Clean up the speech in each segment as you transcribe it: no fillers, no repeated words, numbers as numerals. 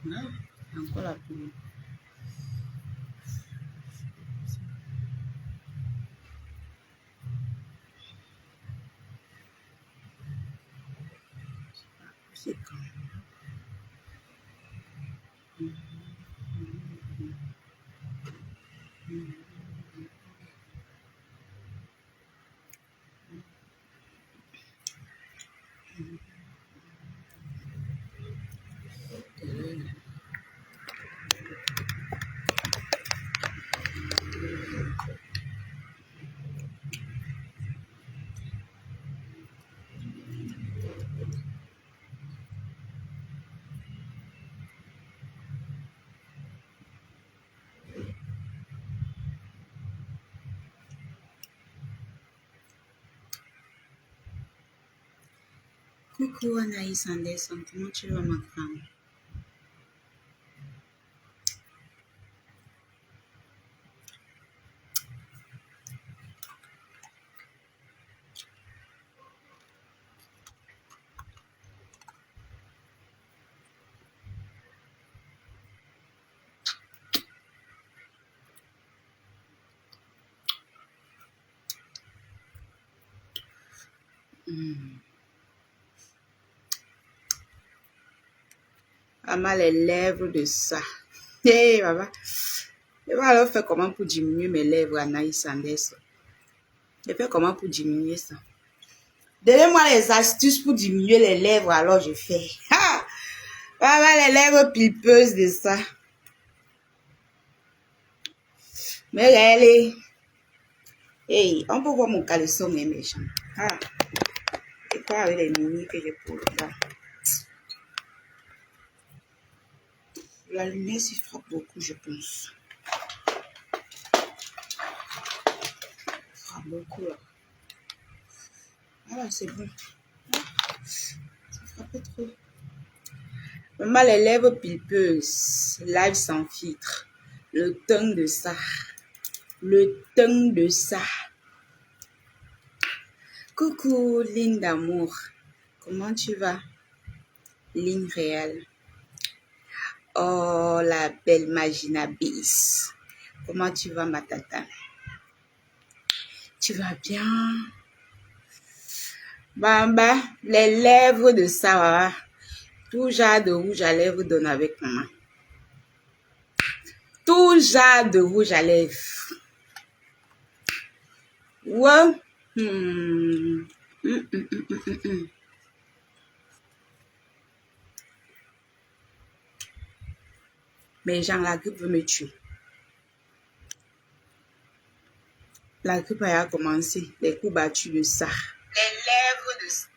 Ah, encore la pluie. C'est quand Coucou Anaïs Anderson, comment tu vas ma femme? Ah, mal les lèvres de ça. Hey, papa. Je vais alors faire comment pour diminuer mes lèvres, Anaïs Anderson. Je fais comment pour diminuer ça? Donnez-moi les astuces pour diminuer les lèvres, alors je fais. Ah! Voilà les lèvres pulpeuses de ça. Mais regardez. Hey, on peut voir mon caleçon, mais méchant. Ah! C'est pas avec les mini que je peux là. La lumière s'y frappe beaucoup, je pense. Frappe beaucoup là. Voilà, c'est bon. Ça frappe trop. Maman, les lèvres pulpeuses. Live sans filtre. Le ton de ça. Le ton de ça. Coucou, ligne d'amour. Comment tu vas? Ligne réelle. Oh, la belle Magina Bis. Comment tu vas, ma tata? Tu vas bien? Bamba, les lèvres de ça, tout genre de rouge à lèvres donne avec maman. Tout genre de rouge à lèvres. Ouais. Mais genre, la grippe veut me tuer. La grippe a commencé. Les coups battus de ça. Les lèvres de ça.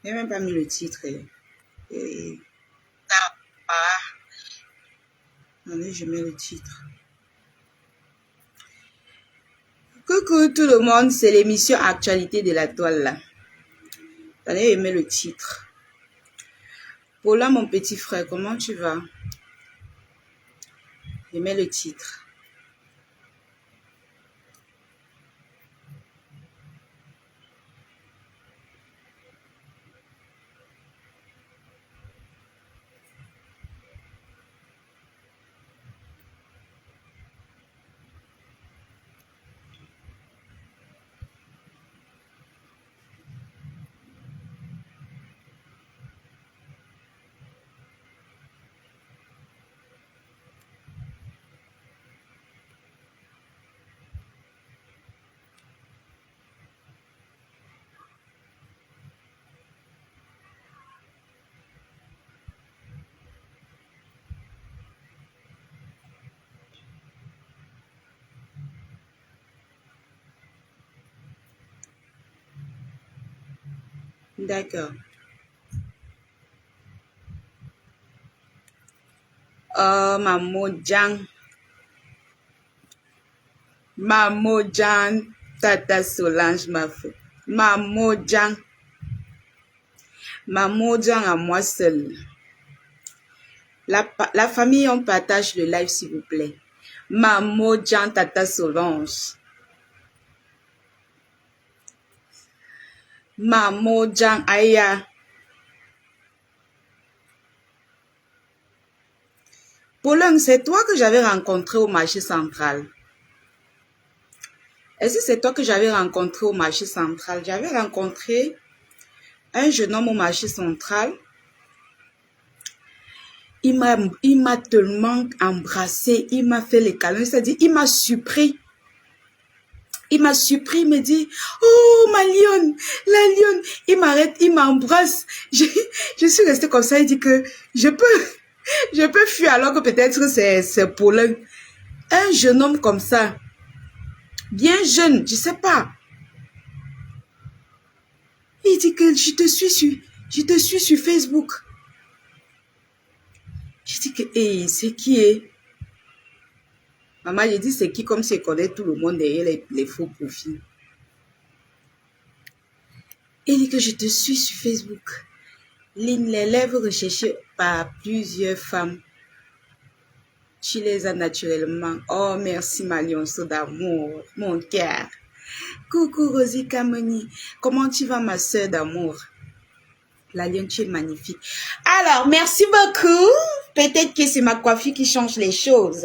Je n'ai même pas mis le titre. Attendez, je mets le titre. Coucou tout le monde, c'est l'émission Actualité de la toile là. Attendez, je mets le titre. Paula, mon petit frère, comment tu vas? Je mets le titre. D'accord. Oh, Mamojang. Mamojang. Tata Solange m'a fait. Mamojang. Mamojang à moi seule. La famille, on partage le live s'il vous plaît. Mamojang Tata Solange. Mamojang Aya. Pauline, c'est toi que j'avais rencontré au marché central. Est-ce que c'est toi que j'avais rencontré au marché central? J'avais rencontré un jeune homme au marché central. Il m'a tellement embrassé, il m'a fait les câlins, c'est-à-dire il m'a surpris. Il m'a surpris, il me dit, oh ma lionne, la lionne. Il m'arrête, il m'embrasse. Je suis restée comme ça, il dit que je peux fuir alors que peut-être c'est Pauline. Un jeune homme comme ça, bien jeune, je sais pas. Il dit que je te suis sur Facebook. Je dis que, hey, c'est qui est? Maman, j'ai dit c'est qui comme si elle connaît tout le monde derrière les faux profils. Il dit que je te suis sur Facebook. Les lèvres recherchées par plusieurs femmes. Tu les as naturellement. Oh, merci ma lionceau d'amour, mon cœur. Coucou Rosie Kamoni. Comment tu vas ma soeur d'amour? La lionne, tu es magnifique. Alors, merci beaucoup. Peut-être que c'est ma coiffure qui change les choses.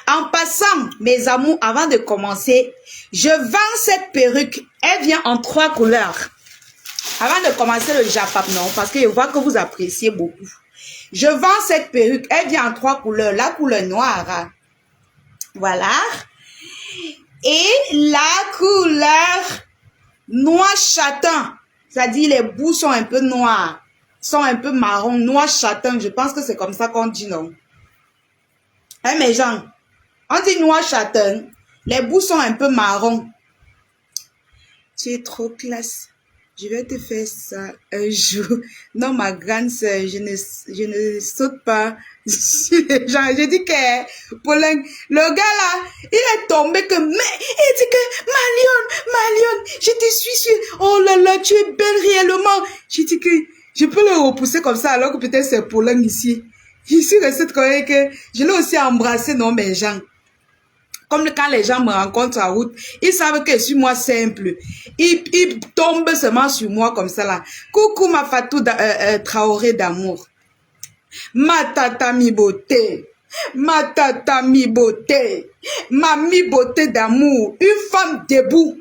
En passant, mes amours, avant de commencer, je vends cette perruque. Elle vient en 3 couleurs. Avant de commencer le Japap, non, parce que je vois que vous appréciez beaucoup. Je vends cette perruque. Elle vient en 3 couleurs. La couleur noire. Voilà. Et la couleur noir châtain. C'est-à-dire les bouts sont un peu noirs. Sont un peu marron, noir châtain. Je pense que c'est comme ça qu'on dit, non? Hein, mes gens? On dit noir châtain. Les bouts sont un peu marron. Tu es trop classe. Je vais te faire ça un jour. Non, ma grande soeur, je ne saute pas sur les gens. Je dis que, Pauline, le gars là, il est tombé que, mais, il dit que, ma lionne, je te suis sur, oh là là, tu es belle réellement. Je dis que, je peux le repousser comme ça, alors que peut-être c'est Pauline ici. Je suis restée croyée que, je l'ai aussi embrassé, non, mes gens. Comme quand les gens me rencontrent en route, ils savent que je suis moi simple. Ils tombent seulement sur moi comme ça là. Coucou ma Fatou Traoré d'amour. Ma tata mi beauté. Ma tata mi beauté. Ma mi beauté d'amour. Une femme debout.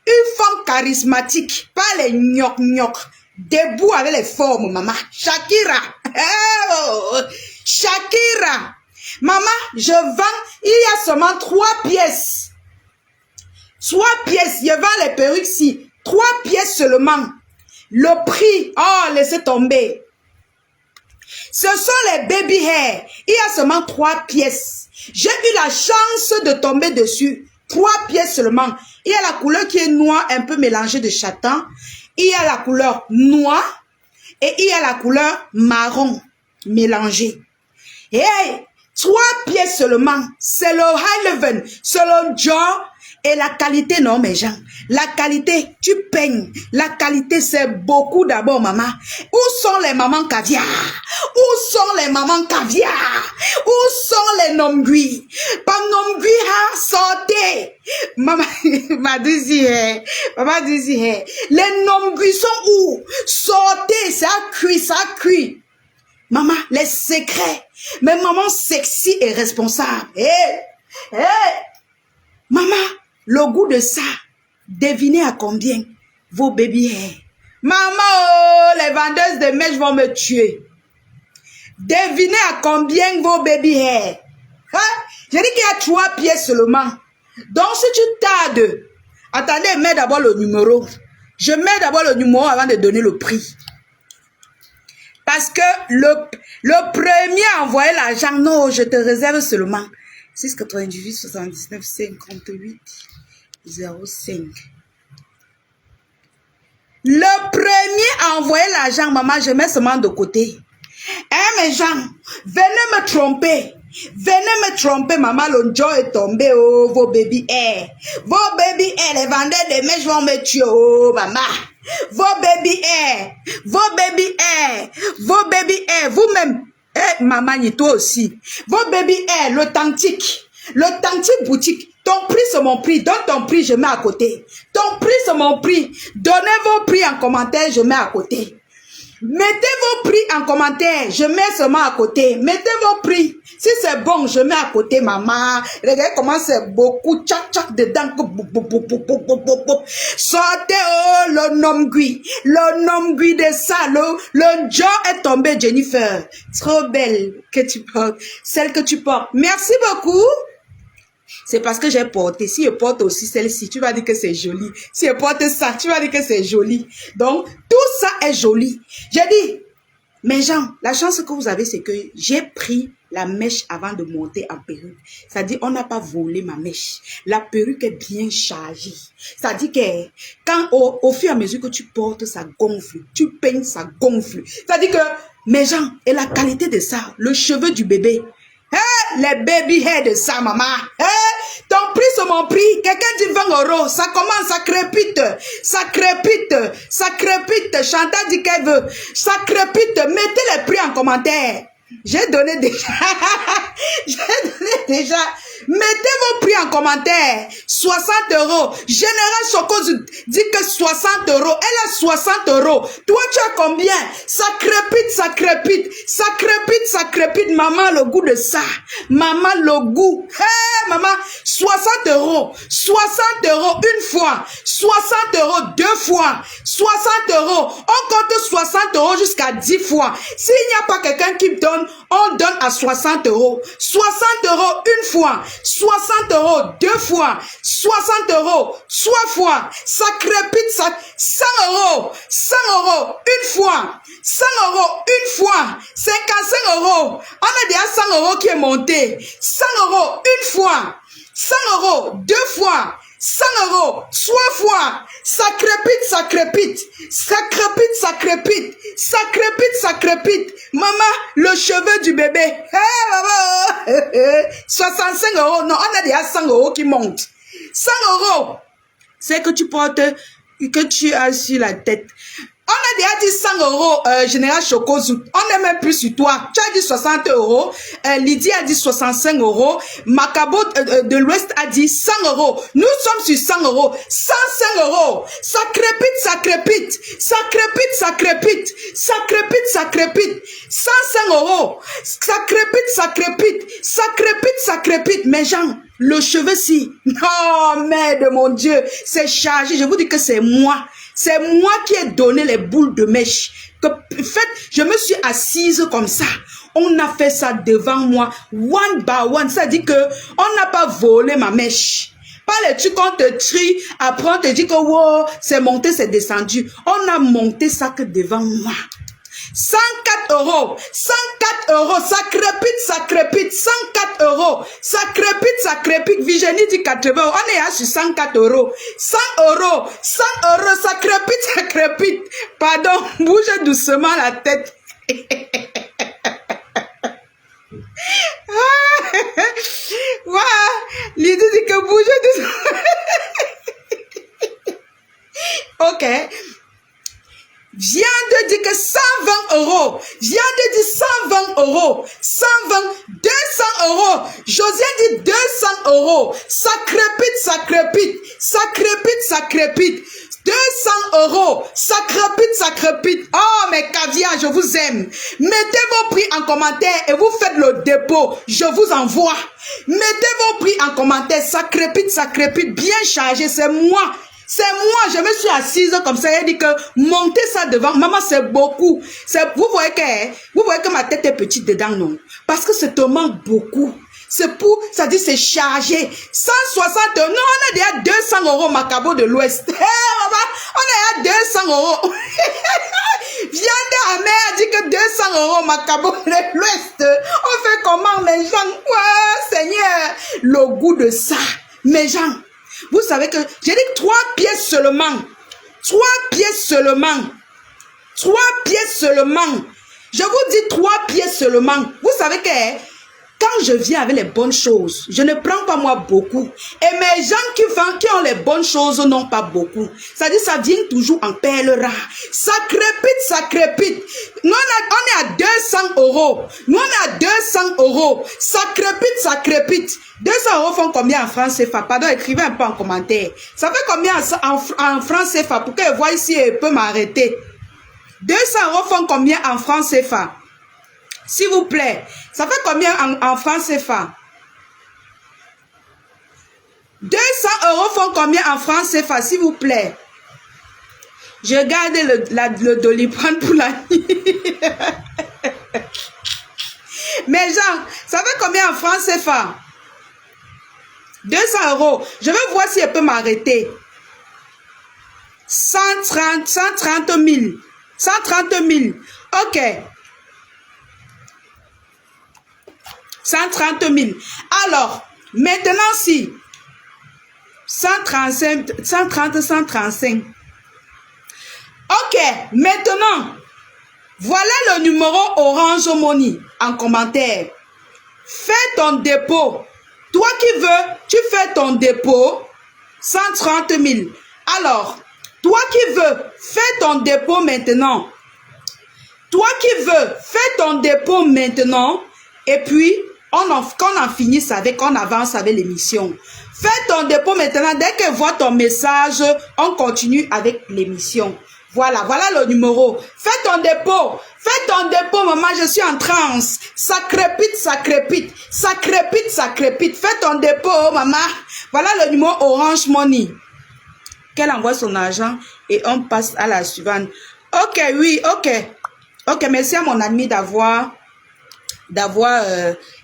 Une femme charismatique. Pas les gnoc. Debout avec les formes, maman. Shakira. Oh, Shakira. Maman, je vends, il y a seulement 3 pièces. 3 pièces, je vends les perruques ici. 3 pièces seulement. Le prix, oh, laissez tomber. Ce sont les baby hair. Il y a seulement 3 pièces. J'ai eu la chance de tomber dessus. 3 pièces seulement. Il y a la couleur qui est noire, un peu mélangée de châtain. Il y a la couleur noire. Et il y a la couleur marron mélangée. Hey! 3 pièces seulement, c'est le high level, selon Joe, et la qualité, non mes gens, la qualité, tu peignes, la qualité c'est beaucoup d'abord maman. Où sont les mamans caviar? Où sont les mamans caviar? Où sont les nomgui? Pas nomgui ha, sortez! Maman, maman dit, les nomgui sont où? Sortez, ça cuit. Maman, les secrets. Mais maman sexy et responsable. Maman, le goût de ça, devinez à combien vos baby hair. Maman, oh, les vendeuses de mèches vont me tuer. Devinez à combien vos baby hair. Hein? J'ai dit qu'il y a 3 pièces seulement. Donc si tu tardes, attendez, mets d'abord le numéro. Je mets d'abord le numéro avant de donner le prix. Parce que le premier à envoyer l'argent, non, je te réserve seulement 6,98 79 58 05. Le premier à envoyer l'argent, maman, je mets seulement de côté. Hein, mes gens, venez me tromper. Venez me tromper, maman, le Joe est tombé, oh, vos baby hair. Vos baby hair, les vendeurs de mèches vont me tuer, oh, maman. Vos baby hair, vous-même, maman, et toi aussi. Vos baby hair, l'authentique boutique. Ton prix, c'est mon prix. Donne ton prix, je mets à côté. Ton prix, c'est mon prix. Donnez vos prix en commentaire, je mets à côté. Mettez vos prix en commentaire. Je mets seulement à côté. Mettez vos prix. Si c'est bon, je mets à côté, maman. Regardez comment c'est beaucoup. Tchac, tchac dedans. Sortez, oh, le nomgui. Le nomgui de ça. Le jaw est tombé, Jennifer. Trop belle que tu portes. Celle que tu portes. Merci beaucoup. C'est parce que j'ai porté. Si je porte aussi celle-ci, tu vas dire que c'est joli. Si je porte ça, tu vas dire que c'est joli. Donc, tout ça est joli. J'ai dit, mes gens, la chance que vous avez, c'est que j'ai pris la mèche avant de monter en perruque. C'est-à-dire, on n'a pas volé ma mèche. La perruque est bien chargée. C'est-à-dire que quand au fur et à mesure que tu portes, ça gonfle. Tu peignes, ça gonfle. C'est-à-dire que, mes gens, et la qualité de ça, le cheveu du bébé, hey, les baby hair de ça, maman. Hey, ton prix, c'est mon prix. Quelqu'un dit 20 €. Ça commence, ça crépite. Ça crépite. Ça crépite. Chantal dit qu'elle veut. Ça crépite. Mettez les prix en commentaire. J'ai donné déjà. J'ai donné déjà. Mettez vos prix en commentaire. 60 €. Général Choco dit que 60 €. Elle a 60 €. Toi, tu as combien? Ça crépite, ça crépite. Ça crépite, ça crépite. Maman, le goût de ça. Maman, le goût. Hey, maman, 60 €. 60 € une fois. 60 € deux fois. 60 €. On compte 60 € jusqu'à 10 fois. S'il n'y a pas quelqu'un qui me donne, on donne à 60 €. 60 € une fois. 60 € deux fois. 60 € trois fois. Ça crépite, ça. 100 €. 100 € une fois. 100 € une fois. 55 €. On a déjà 100 € qui est monté. 100 € une fois. 100 € deux fois. 100 € trois fois. Ça crépite, ça crépite. Ça crépite, ça crépite. Ça crépite, ça crépite. Maman, le cheveu du bébé. Hey, maman. 65 €. Non, on a déjà 100 € qui montent. 100 €. C'est que tu portes, que tu as sur la tête. On a déjà dit 100 €, Général Chocozout. On n'est même plus sur toi. Tu as dit 60 €. Lydie a dit 65 €. Macabo de l'Ouest a dit 100 €. Nous sommes sur 100 €. 105 €. Ça crépite, ça crépite. Ça crépite, ça crépite. Ça crépite, ça crépite. 105 €. Ça crépite, ça crépite. Ça crépite, ça crépite. Mes gens, le cheveu-ci. Oh, mère de mon Dieu. C'est chargé. Je vous dis que c'est moi. C'est moi qui ai donné les boules de mèche. En fait, je me suis assise comme ça. On a fait ça devant moi, one by one. Ça dit que on n'a pas volé ma mèche. Pas les trucs qu'on te trie, après on te dit que wow, c'est monté, c'est descendu. On a monté ça que devant moi. 104 €. 104 €. Ça crépite, ça crépite. 104 €. Ça crépite, ça crépite. Virginie dit 80 €. On est là sur 104 €. 100 €. 100 €. Ça crépite, ça crépite. Pardon, bouge doucement la tête. Waouh. Lydie dit que bouge doucement. Ok. Viande dit que 120 €. Viande dit 120 €. 120, 200 €. José dit 200 €. Ça crépite, ça crépite. Ça crépite, ça crépite. 200 €. Ça crépite, ça crépite. Oh, mes caviars, je vous aime. Mettez vos prix en commentaire et vous faites le dépôt. Je vous envoie. Mettez vos prix en commentaire. Ça crépite, bien chargé. C'est moi. C'est moi, je me suis assise comme ça, elle dit que montez ça devant. Maman, c'est beaucoup. Vous voyez que ma tête est petite dedans, non? Parce que c'est tellement beaucoup. C'est pour, ça dit c'est chargé. 160 €. Non, on a déjà 200 € Macabo de l'Ouest. Hey, maman, on a déjà 200 €. Viande amère dit que 200 € Macabo de l'Ouest. On fait comment, mes gens? Ouais, Seigneur. Le goût de ça. Mes gens. Vous savez que j'ai dit 3 pièces seulement. 3 pièces seulement. 3 pièces seulement. Je vous dis 3 pièces seulement. Vous savez que quand je viens avec les bonnes choses, je ne prends pas moi beaucoup. Et mes gens qui ont les bonnes choses n'ont pas beaucoup. C'est-à-dire ça vient toujours en perles rares. Ça crépite, ça crépite. Nous, on est à 200 €. Nous, on est à 200 €. Ça crépite, ça crépite. 200 € font combien en francs CFA? Pardon, écrivez un peu en commentaire. Ça fait combien en francs CFA? Pour qu'elle voie ici et peut m'arrêter. 200 € font combien en francs CFA? S'il vous plaît. Ça fait combien en francs CFA? 200 € font combien en francs CFA, s'il vous plaît? Je garde le Doliprane pour la nuit. Mais Jean, ça fait combien en francs CFA? 200 €. Je vais voir si elle peut m'arrêter. 130 000. 130 000. Ok. 130 000. Alors, maintenant si 135. Ok, maintenant, voilà le numéro Orange Money en commentaire. Fais ton dépôt. Toi qui veux, tu fais ton dépôt 130 000. Alors, toi qui veux, fais ton dépôt maintenant. Toi qui veux, fais ton dépôt maintenant. Et puis, quand on en finisse avec, on avance avec l'émission. Fais ton dépôt maintenant. Dès qu'elle voit ton message, on continue avec l'émission. Voilà, voilà le numéro. Fais ton dépôt. Fais ton dépôt, maman, je suis en transe. Ça crépite, ça crépite. Ça crépite, ça crépite. Fais ton dépôt, maman. Voilà le numéro Orange Money. Qu'elle envoie son argent et on passe à la suivante. Ok, oui, ok. Ok, merci à mon ami d'avoir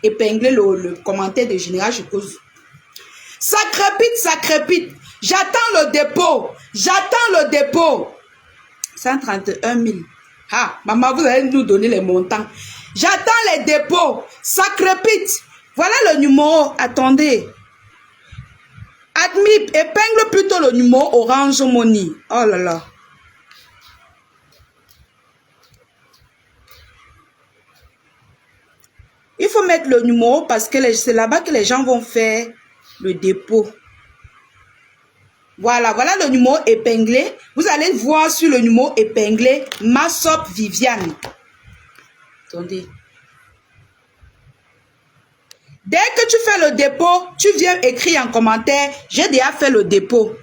épinglé le commentaire de Général, je pose. Ça crépite, ça crépite. J'attends le dépôt. J'attends le dépôt. 131 000. Ah, maman, vous allez nous donner les montants. J'attends les dépôts. Ça crépite. Voilà le numéro. Attendez. Admis, épingle plutôt le numéro Orange Money. Oh là là. Il faut mettre le numéro parce que c'est là-bas que les gens vont faire le dépôt. Voilà, voilà le numéro épinglé. Vous allez voir sur le numéro épinglé Massop Viviane. Attendez. Dès que tu fais le dépôt, tu viens écrire en commentaire, j'ai déjà fait le dépôt.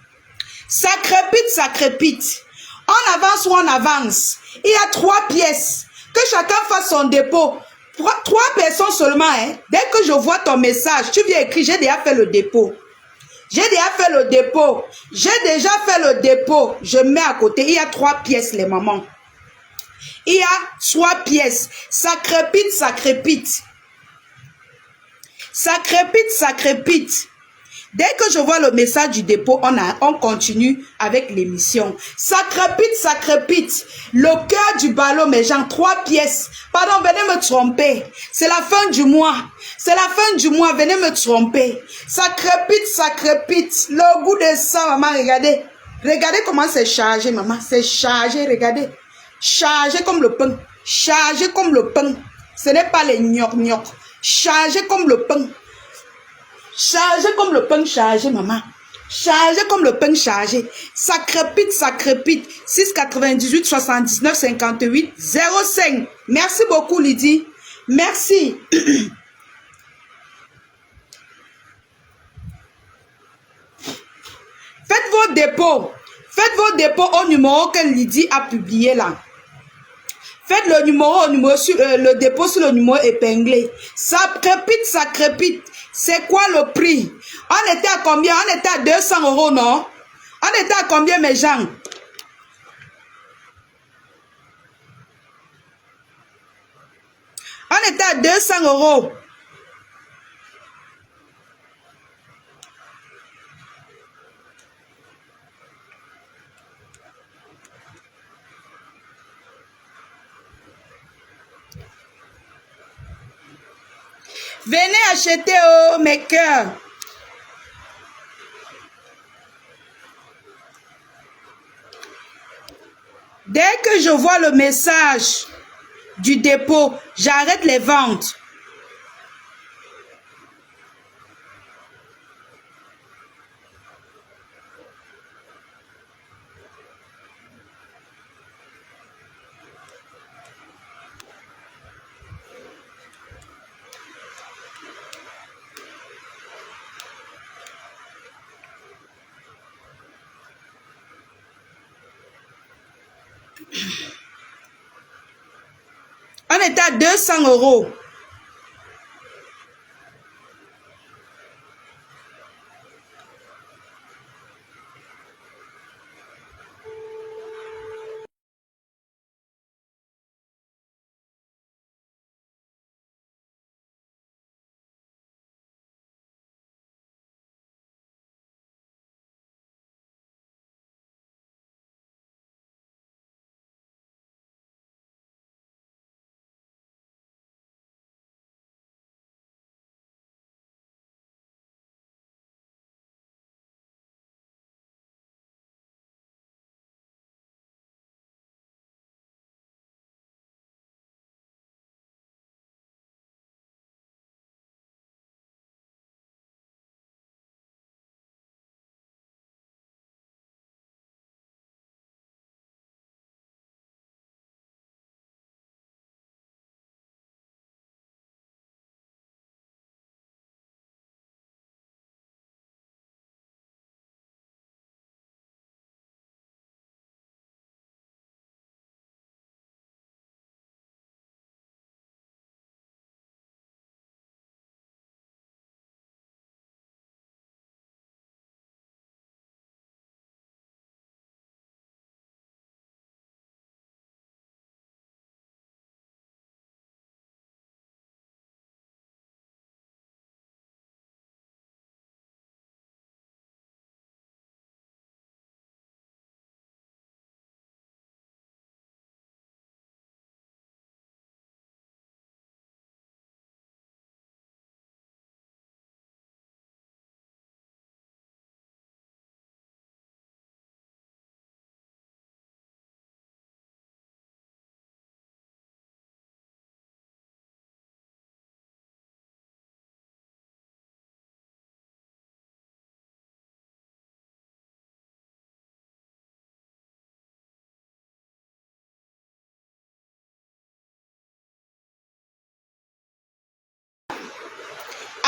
Ça crépite, ça crépite. On avance ou on avance. Il y a 3 pièces. Que chacun fasse son dépôt. 3 personnes seulement. Hein. Dès que je vois ton message, tu viens écrire, j'ai déjà fait le dépôt. J'ai déjà fait le dépôt. J'ai déjà fait le dépôt. Je mets à côté. Il y a 3 pièces, les mamans. Il y a 3 pièces. Ça crépite, ça crépite. Ça crépite, ça crépite. Dès que je vois le message du dépôt, on continue avec l'émission. Ça crépite, ça crépite. Le cœur du ballon, mes gens, 3 pièces. Pardon, venez me tromper. C'est la fin du mois. C'est la fin du mois, venez me tromper. Ça crépite, ça crépite. Le goût de ça, maman, regardez. Regardez comment c'est chargé, maman. C'est chargé, regardez. Chargé comme le pain. Chargé comme le pain. Ce n'est pas les gnoc-gnoc. Chargé comme le pain. Chargé comme le pain chargé, maman. Chargé comme le pain chargé. Ça crépite, ça crépite. 698 79 58 05. Merci beaucoup, Lydie. Merci. Faites vos dépôts. Faites vos dépôts au numéro que Lydie a publié là. Faites le le dépôt sur le numéro épinglé. Ça crépite, ça crépite. C'est quoi le prix? On était à combien? On était à 200 €, non? On était à combien, mes gens? On était à 200 €. Venez acheter, oh, mes cœurs. Dès que je vois le message du dépôt, j'arrête les ventes. à 200 euros.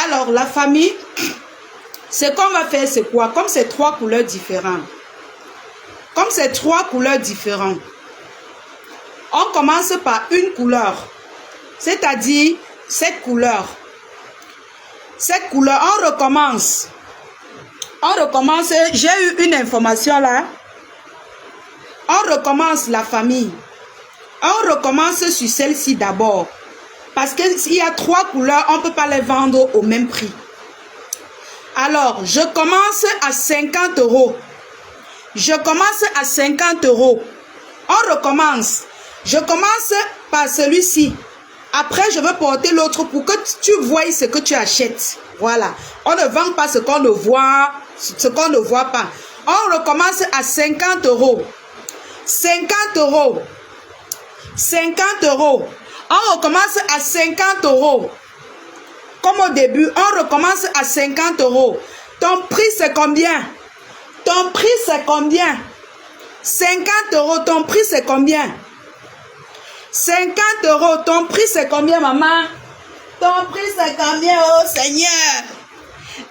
Alors, la famille, ce qu'on va faire, c'est quoi? Comme c'est 3 couleurs différentes. Comme c'est 3 couleurs différentes, on commence par une couleur. C'est-à-dire, cette couleur. Cette couleur, on recommence. On recommence. J'ai eu une information là. On recommence la famille. On recommence sur celle-ci d'abord. Parce qu'il y a 3 couleurs, on ne peut pas les vendre au même prix. Alors, je commence à 50 euros. Je commence à 50 euros. On recommence. Je commence par celui-ci. Après, je veux porter l'autre pour que tu voies ce que tu achètes. Voilà. On ne vend pas ce qu'on ne voit, ce qu'on ne voit pas. On recommence à 50 euros. 50 euros. 50 euros. On recommence à 50 euros. Comme au début, on recommence à 50 euros. Ton prix, c'est combien? Ton prix, c'est combien? 50 euros, ton prix, c'est combien? 50 euros, ton prix, c'est combien, maman? Ton prix, c'est combien, oh Seigneur?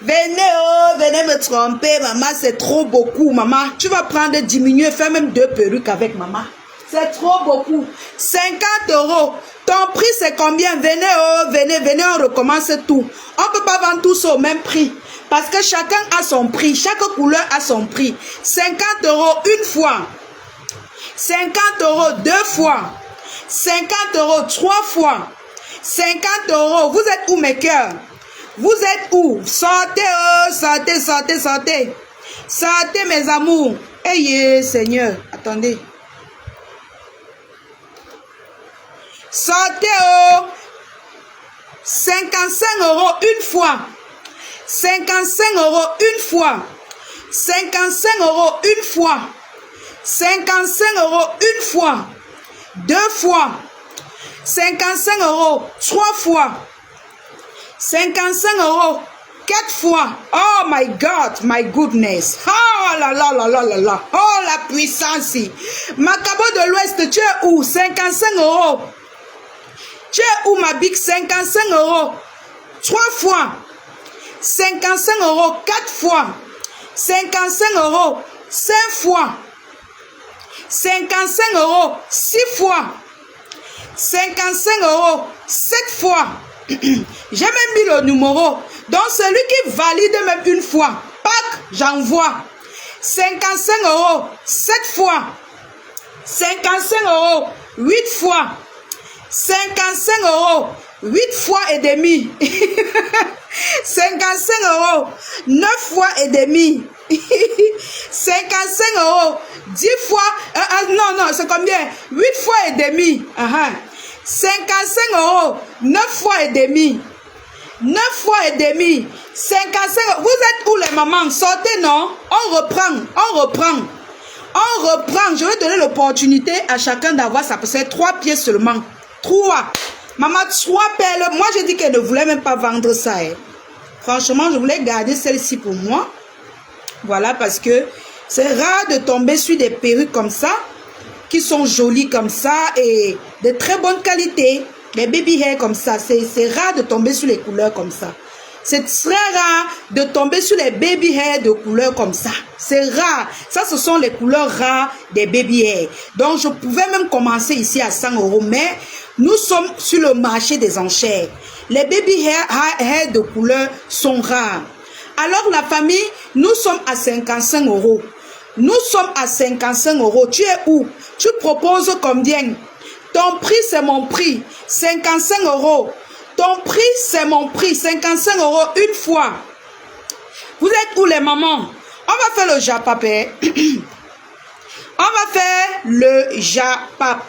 Venez, oh, venez me tromper, maman, c'est trop beaucoup, maman. Tu vas prendre, diminuer, faire même 2 perruques avec maman. C'est trop beaucoup. 50 euros. Ton prix, c'est combien? Venez, oh, venez, venez, on recommence tout. On ne peut pas vendre tout ça au même prix. Parce que chacun a son prix. Chaque couleur a son prix. 50 euros une fois. 50 euros 2 fois. 50 euros 3 fois. 50 euros. Vous êtes où, mes cœurs? Vous êtes où? Sortez, oh, sortez, sortez, sortez. Sortez, mes amours. Ayez, Seigneur. Attendez. Sortez, oh. 55 euros une fois. 55 euros une fois. 55 euros une fois. 55 euros une fois. 2 fois. 55 euros 3 fois. 55 euros 4 fois. Oh my God, my goodness. Oh là là là là là là. Oh la puissance. Macabo de l'Ouest, tu es où? 55 euros. Tu es où, ma big? 55 euros 3 fois. 55 euros 4 fois. 55 euros 5 fois. 55 euros 6 fois. 55 €, 7 fois. J'ai même mis le numéro. Donc, celui qui valide même une fois, pack, j'envoie. 55 €, 7 fois. 55 €, 8 fois. 55 €, 8 fois et demi. 55 €, 9 fois et demi. 55 €, 10 fois. Non, c'est combien? 8 fois et demi. 55 €, 9 fois et demi. 9 fois et demi. 55 €. Vous êtes où les mamans? Sortez, non? On reprend. Je vais donner l'opportunité à chacun d'avoir ça. C'est 3 pièces seulement. 3. Maman, 3 perles. Moi, j'ai dit qu'elle ne voulait même pas vendre ça. Franchement, je voulais garder celle-ci pour moi. Voilà, parce que c'est rare de tomber sur des perruques comme ça, qui sont jolies comme ça et de très bonne qualité. Les baby hair comme ça, c'est rare de tomber sur les couleurs comme ça. C'est très rare de tomber sur les baby hair de couleurs comme ça. C'est rare. Ça, ce sont les couleurs rares des baby hair. Donc, je pouvais même commencer ici à 100 €. Mais nous sommes sur le marché des enchères. Les baby hair de couleur sont rares. Alors, la famille, nous sommes à 55 €. Nous sommes à 55 €. Tu es où? Tu proposes combien? Ton prix, c'est mon prix. 55 €. Ton prix, c'est mon prix. 55 € une fois. Vous êtes où les mamans? On va faire le japap. On va faire le japap.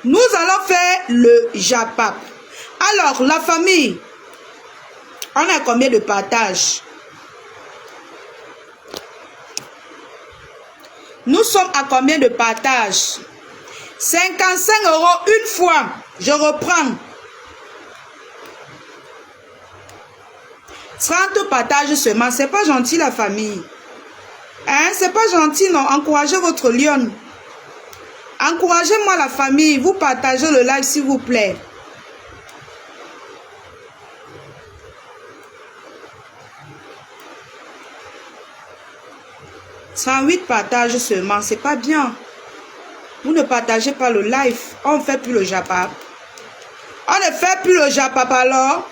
Nous allons faire le japap. Alors, la famille, on a combien de partages? Nous sommes à combien de partages? 55 € une fois. Je reprends. 30 partages seulement. C'est pas gentil, la famille. Hein? C'est pas gentil, non? Encouragez votre lion. Encouragez-moi, la famille. Vous partagez le live, s'il vous plaît. « 108 partages seulement. C'est pas bien. Vous ne partagez pas le live. On ne fait plus le japap. On ne fait plus le japap alors.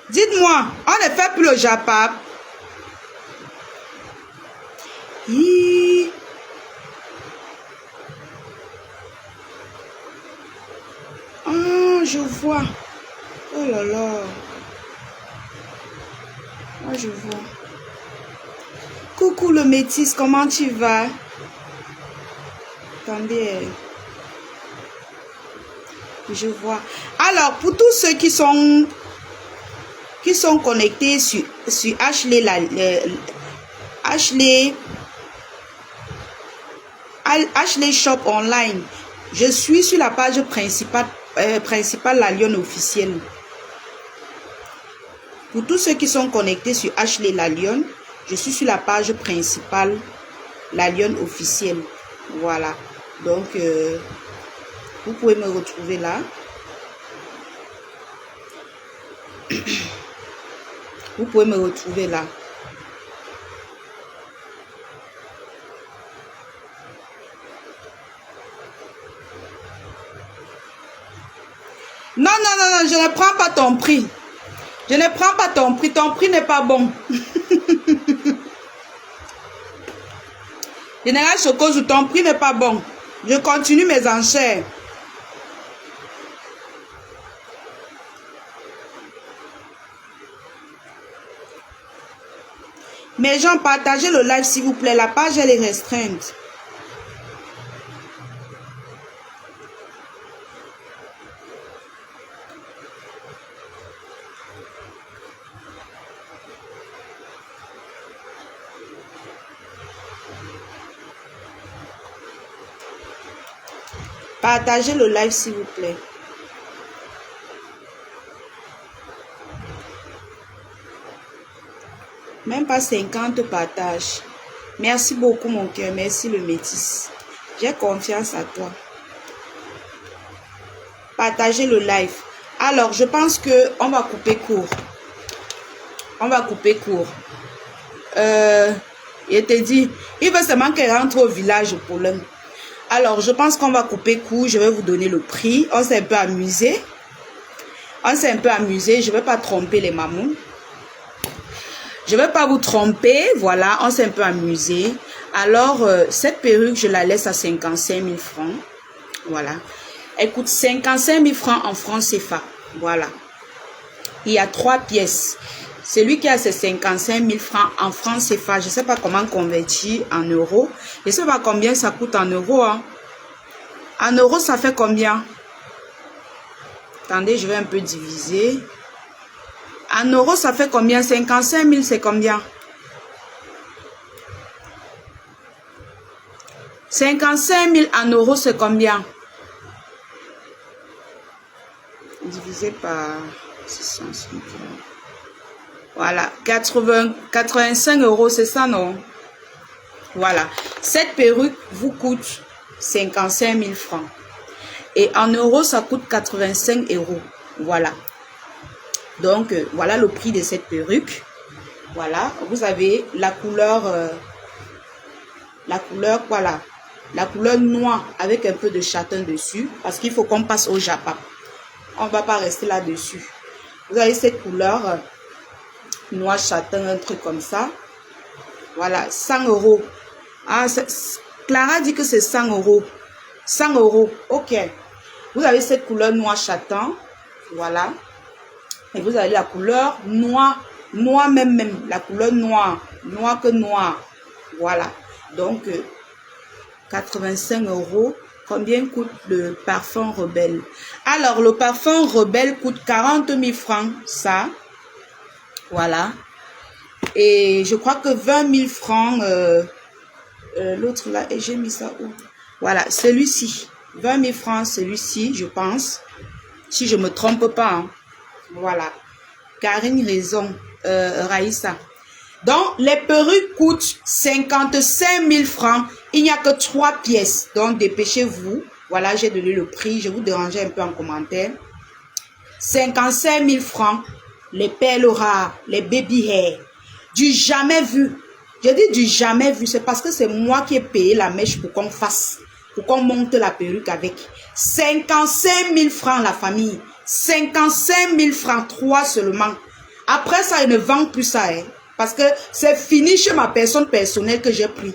Dites-moi, on ne fait plus le japap. Ah, je vois. Oh là là. Ah, je vois. Coucou le métis, comment tu vas? Attendez. Je vois. Alors, pour tous ceux qui sont connectés sur Ashley, Ashley Shop Online, je suis sur la page principale La Lionne officielle. Pour tous ceux qui sont connectés sur Ashley La Lionne, je suis sur la page principale La Lionne officielle. Voilà. Donc, vous pouvez me retrouver là. Vous pouvez me retrouver là. Non, je ne prends pas ton prix. Je ne prends pas ton prix. Ton prix n'est pas bon. Général Chocoso, ton prix n'est pas bon. Je continue mes enchères. Mes gens, partagez le live s'il vous plaît. La page, elle est restreinte. Partagez le live s'il vous plaît. Même pas 50 partages. Merci beaucoup mon cœur. Merci le métis. J'ai confiance à toi. Partagez le live. Alors, je pense que on va couper court. On va couper court. Il te dit, il veut seulement qu'elle rentre au village pour l'homme. Alors, je pense qu'on va couper court. Je vais vous donner le prix. On s'est un peu amusé. On s'est un peu amusé. Je ne vais pas tromper les mamans. Je ne vais pas vous tromper. Voilà, on s'est un peu amusé. Alors, cette perruque, je la laisse à 55 000 francs. Voilà. Elle coûte 55 000 francs en francs CFA. Voilà. Il y a 3 pièces. Celui qui a ses 55 000 francs en francs CFA, je ne sais pas comment convertir en euros. Je ne sais pas combien ça coûte en euros. Hein. En euros, ça fait combien? Attendez, je vais un peu diviser. En euros, ça fait combien? 55 000, c'est combien? 55 000 en euros, c'est combien? Divisé par 650. Voilà, 85 euros, c'est ça, non? Voilà. Cette perruque vous coûte 55 000 francs. Et en euros, ça coûte 85 euros. Voilà. Donc, voilà le prix de cette perruque. Voilà. Vous avez la couleur, voilà. La couleur noire avec un peu de châtain dessus. Parce qu'il faut qu'on passe au Japon. On ne va pas rester là-dessus. Vous avez cette couleur noir châtain, un truc comme ça. Voilà, 100 euros. Ah, Clara dit que c'est 100 euros. 100 euros, ok. Vous avez cette couleur noir châtain. Voilà. Et vous avez la couleur noir. Noir même. La couleur noire. Noir que noir. Voilà. Donc, 85 euros. Combien coûte le parfum Rebelle? Alors, le parfum Rebelle coûte 40 000 francs. Ça. Voilà. Et je crois que 20 000 francs. L'autre là, et j'ai mis ça où? Voilà, celui-ci. 20 000 francs, celui-ci, je pense. Si je ne me trompe pas. Hein. Voilà. Karine raison. Raïssa. Donc, les perruques coûtent 55 000 francs. Il n'y a que 3 pièces. Donc, dépêchez-vous. Voilà, j'ai donné le prix. Je vous dérangeais un peu en commentaire. 55 000 francs. Les perles rares, les baby hair. Du jamais vu. Je dis du jamais vu. C'est parce que c'est moi qui ai payé la mèche pour qu'on fasse. Pour qu'on monte la perruque avec. 55 000 francs la famille. 55 000 francs, 3 seulement. Après ça, ils ne vendent plus ça. Hein, parce que c'est fini chez ma personne personnelle que j'ai pris.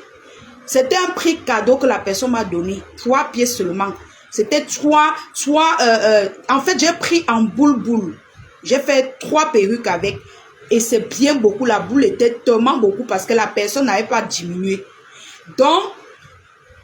C'était un prix cadeau que la personne m'a donné. 3 pièces seulement. C'était 3. En fait, j'ai pris en boule. J'ai fait 3 perruques avec. Et c'est bien beaucoup. La boule était tellement beaucoup parce que la personne n'avait pas diminué. Donc,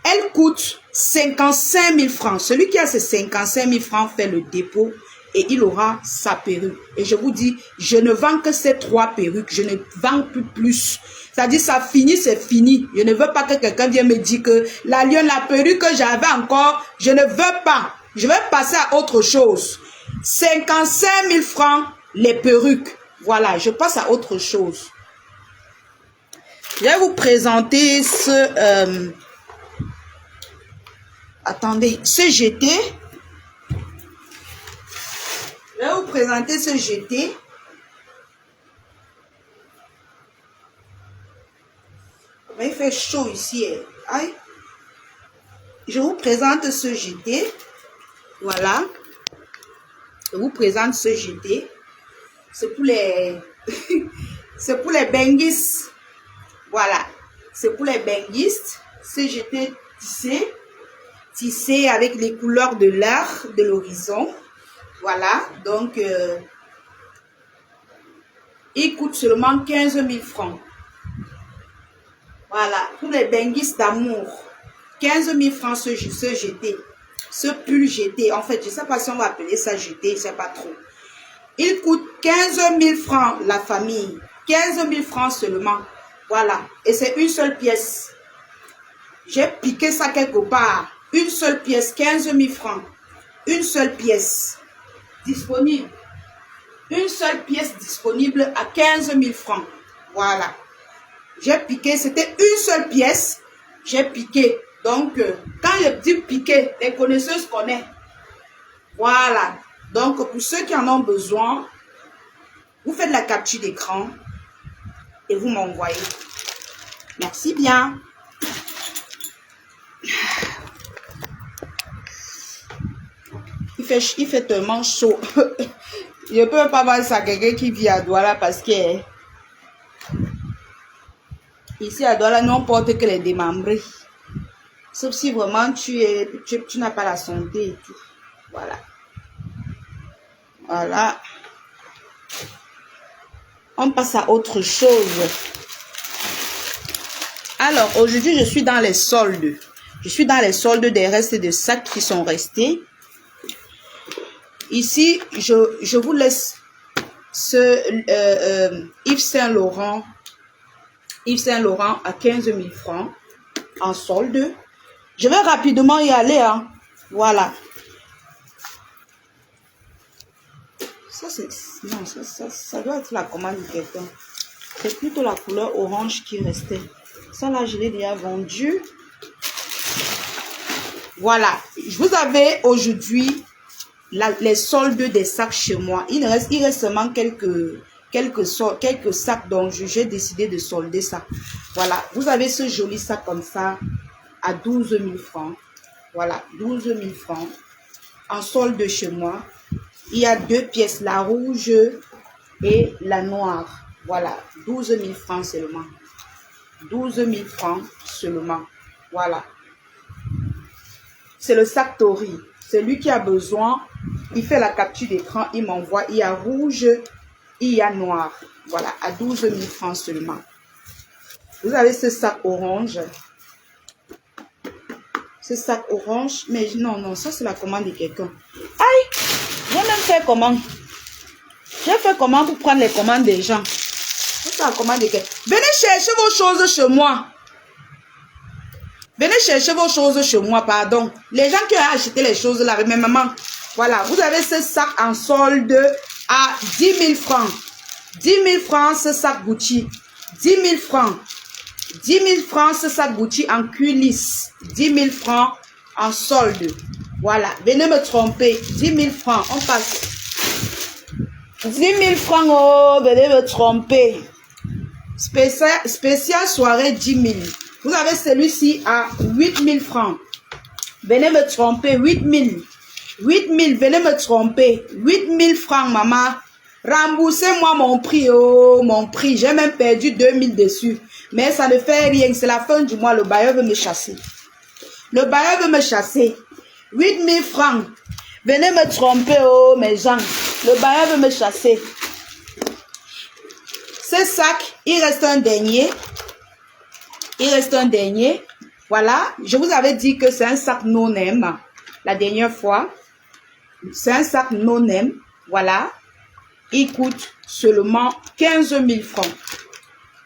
elle coûte 55 000 francs. Celui qui a ces 55 000 francs fait le dépôt et il aura sa perruque. Et je vous dis, je ne vends que ces 3 perruques. Je ne vends plus. C'est-à-dire, ça finit, c'est fini. Je ne veux pas que quelqu'un vienne me dire que la perruque que j'avais encore, je ne veux pas. Je vais passer à autre chose. 55 000 francs, les perruques. Voilà, je passe à autre chose. Je vais vous présenter ce... attendez, ce GT. Je vais vous présenter ce GT. Il fait chaud ici. Aïe. Je vous présente ce GT. Voilà. Je vous présente ce GT. C'est pour les... c'est pour les benguistes. Voilà. C'est pour les benguistes. Ce GT tissé avec les couleurs de l'art, de l'horizon. Voilà. Donc, il coûte seulement 15 000 francs. Voilà. Pour les benguistes d'amour. 15 000 francs ce GT. Ce pull GT. En fait, je ne sais pas si on va appeler ça GT. Je ne sais pas trop. Il coûte 15 000 francs la famille. 15 000 francs seulement. Voilà. Et c'est une seule pièce. J'ai piqué ça quelque part. Une seule pièce. 15 000 francs. Une seule pièce. Disponible. Une seule pièce disponible à 15 000 francs. Voilà. J'ai piqué. C'était une seule pièce. J'ai piqué. Donc, quand je dis piqué, les connaisseuses connaissent. Voilà. Donc, pour ceux qui en ont besoin, vous faites la capture d'écran et vous m'envoyez. Merci bien. il fait tellement chaud. Je ne peux pas voir ça quelqu'un qui vit à Douala parce que ici à Douala, non porte que les démembrés. Sauf si vraiment tu n'as pas la santé et tout. Voilà. Voilà. On passe à autre chose. Alors, aujourd'hui, je suis dans les soldes. Je suis dans les soldes des restes de sacs qui sont restés. Ici, je vous laisse ce Yves Saint Laurent à 15 000 francs en solde. Je vais rapidement y aller. Hein. Voilà. Ça doit être la commande de quelqu'un. C'est plutôt la couleur orange qui restait. Ça là, je l'ai déjà vendu. Voilà. Vous avez aujourd'hui les soldes des sacs chez moi. Il reste seulement quelques sacs dont j'ai décidé de solder ça. Voilà. Vous avez ce joli sac comme ça à 12 000 francs. Voilà. 12 000 francs. En solde chez moi. Il y a deux pièces, la rouge et la noire. Voilà, 12 000 francs seulement. 12 000 francs seulement. Voilà. C'est le sac Tori. Celui qui a besoin, il fait la capture d'écran, il m'envoie. Il y a rouge, il y a noir. Voilà, à 12 000 francs seulement. Vous avez ce sac orange. Ce sac orange, mais non, ça c'est la commande de quelqu'un. Aïe! J'ai même fait comment? J'ai fait comment pour prendre les commandes des gens? C'est la commande de quelqu'un. Venez chercher vos choses chez moi. Venez chercher vos choses chez moi, pardon. Les gens qui ont acheté les choses là, mais maman, voilà, vous avez ce sac en solde à 10 000 francs. 10 000 francs, ce sac Gucci. 10 000 francs. 10 000 francs, ce sac Gucci en cuir lisse. 10 000 francs en solde. Voilà, venez me tromper. 10 000 francs, on passe. 10 000 francs, oh, venez me tromper. Spécial soirée 10 000. Vous avez celui-ci à 8 000 francs. Venez me tromper, 8 000. 8 000, venez me tromper. 8 000 francs, maman. Remboursez-moi mon prix, oh, mon prix. J'ai même perdu 2 000 dessus. Mais ça ne fait rien, c'est la fin du mois. Le bailleur veut me chasser. Le bailleur veut me chasser. 8 000 francs. Venez me tromper, oh, mes gens. Le bailleur veut me chasser. Ce sac, il reste un dernier. Il reste un dernier. Voilà. Je vous avais dit que c'est un sac non-name. La dernière fois. C'est un sac non-name. Voilà. Il coûte seulement 15 000 francs.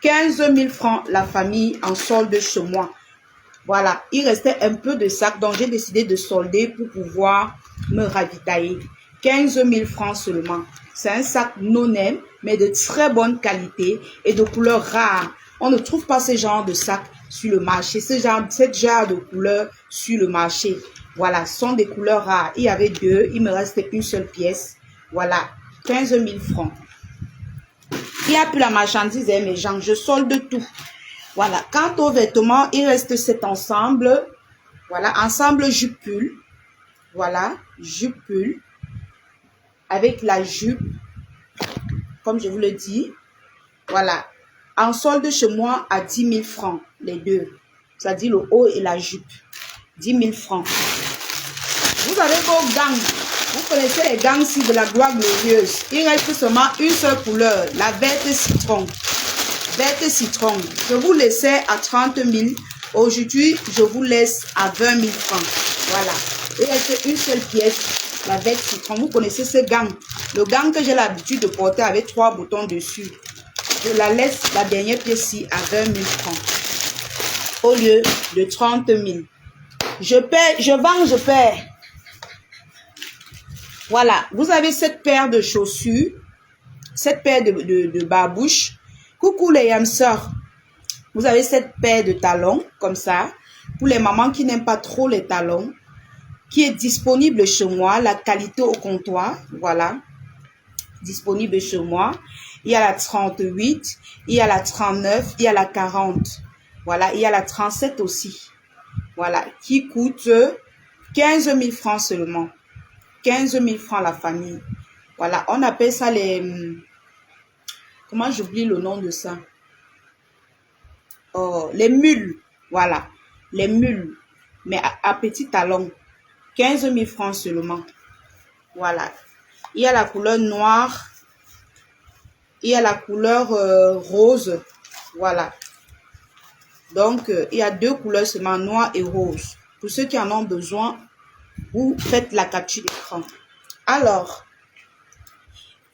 15 000 francs, la famille en solde chez moi. Voilà, il restait un peu de sac, donc j'ai décidé de solder pour pouvoir me ravitailler. 15 000 francs seulement. C'est un sac non-name, mais de très bonne qualité et de couleur rare. On ne trouve pas ce genre de sac sur le marché, cette genre de couleur sur le marché. Voilà, ce sont des couleurs rares. Il y avait deux, il me restait une seule pièce. Voilà, 15 000 francs. Il n'y a plus la marchandise, hein, mes gens, je solde tout. Voilà, quant aux vêtements, il reste cet ensemble. Voilà, ensemble jupe-pull. Voilà, jupe-pull. Avec la jupe, comme je vous le dis. Voilà, en solde chez moi à 10 000 francs, les deux. C'est-à-dire le haut et la jupe. 10 000 francs. Vous avez vos gants. Vous connaissez les gants ici de la gloire glorieuse. Il reste seulement une seule couleur, la verte citron. Verte citron. Je vous laissais à 30 000. Aujourd'hui, je vous laisse à 20 000 francs. Voilà. Il reste une seule pièce, la verte citron. Vous connaissez ce gant. Le gant que j'ai l'habitude de porter avec 3 boutons dessus. Je la laisse, la dernière pièce-ci, à 20 000 francs. Au lieu de 30 000. Je paie, je vends, je paie. Voilà. Vous avez cette paire de chaussures. Cette paire de barbouches. Coucou les hamsters. Vous avez cette paire de talons, comme ça. Pour les mamans qui n'aiment pas trop les talons. Qui est disponible chez moi. La qualité au comptoir. Voilà. Disponible chez moi. Il y a la 38. Il y a la 39. Il y a la 40. Voilà. Il y a la 37 aussi. Voilà. Qui coûte 15 000 francs seulement. 15 000 francs la famille. Voilà, on appelle ça les... Comment j'oublie le nom de ça? Oh, les mules. Voilà, les mules. Mais à petit talon. 15 000 francs seulement. Voilà. Il y a la couleur noire. Il y a la couleur rose. Voilà. Donc, il y a deux couleurs seulement, noir et rose. Pour ceux qui en ont besoin, vous faites la capture d'écran. Alors,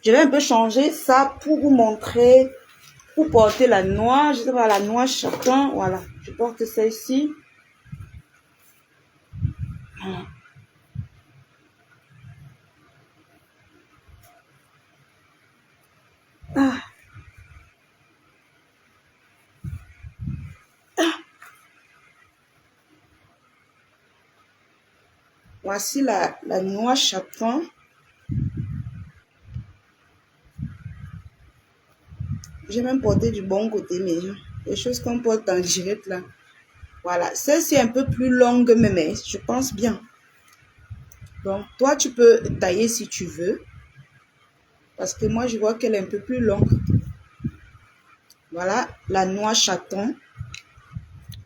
je vais un peu changer ça pour vous montrer, pour porter la noix. Je sais pas, la noix chacun. Voilà, je porte celle-ci. Voilà. Ah. Voici la noix chapon. J'ai même porté du bon côté, mais les choses qu'on porte en direct là. Voilà, celle-ci est un peu plus longue, mais je pense bien. Donc, toi, tu peux tailler si tu veux. Parce que moi, je vois qu'elle est un peu plus longue. Voilà, la noix chaton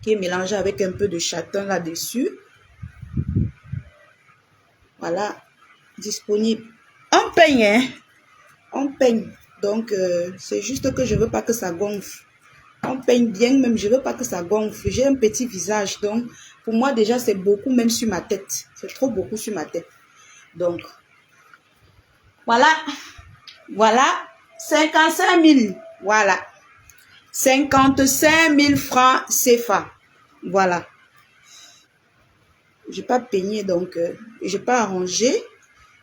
qui est mélangée avec un peu de châtain là-dessus. Voilà, disponible. On peigne, hein? On peigne. Donc, c'est juste que je ne veux pas que ça gonfle. On peigne bien, même je ne veux pas que ça gonfle. J'ai un petit visage, donc pour moi déjà, c'est beaucoup même sur ma tête. C'est trop beaucoup sur ma tête. Donc, voilà. Voilà, 55 000. Voilà. 55 000 francs CFA. Voilà. Je n'ai pas peigné, donc je n'ai pas arrangé.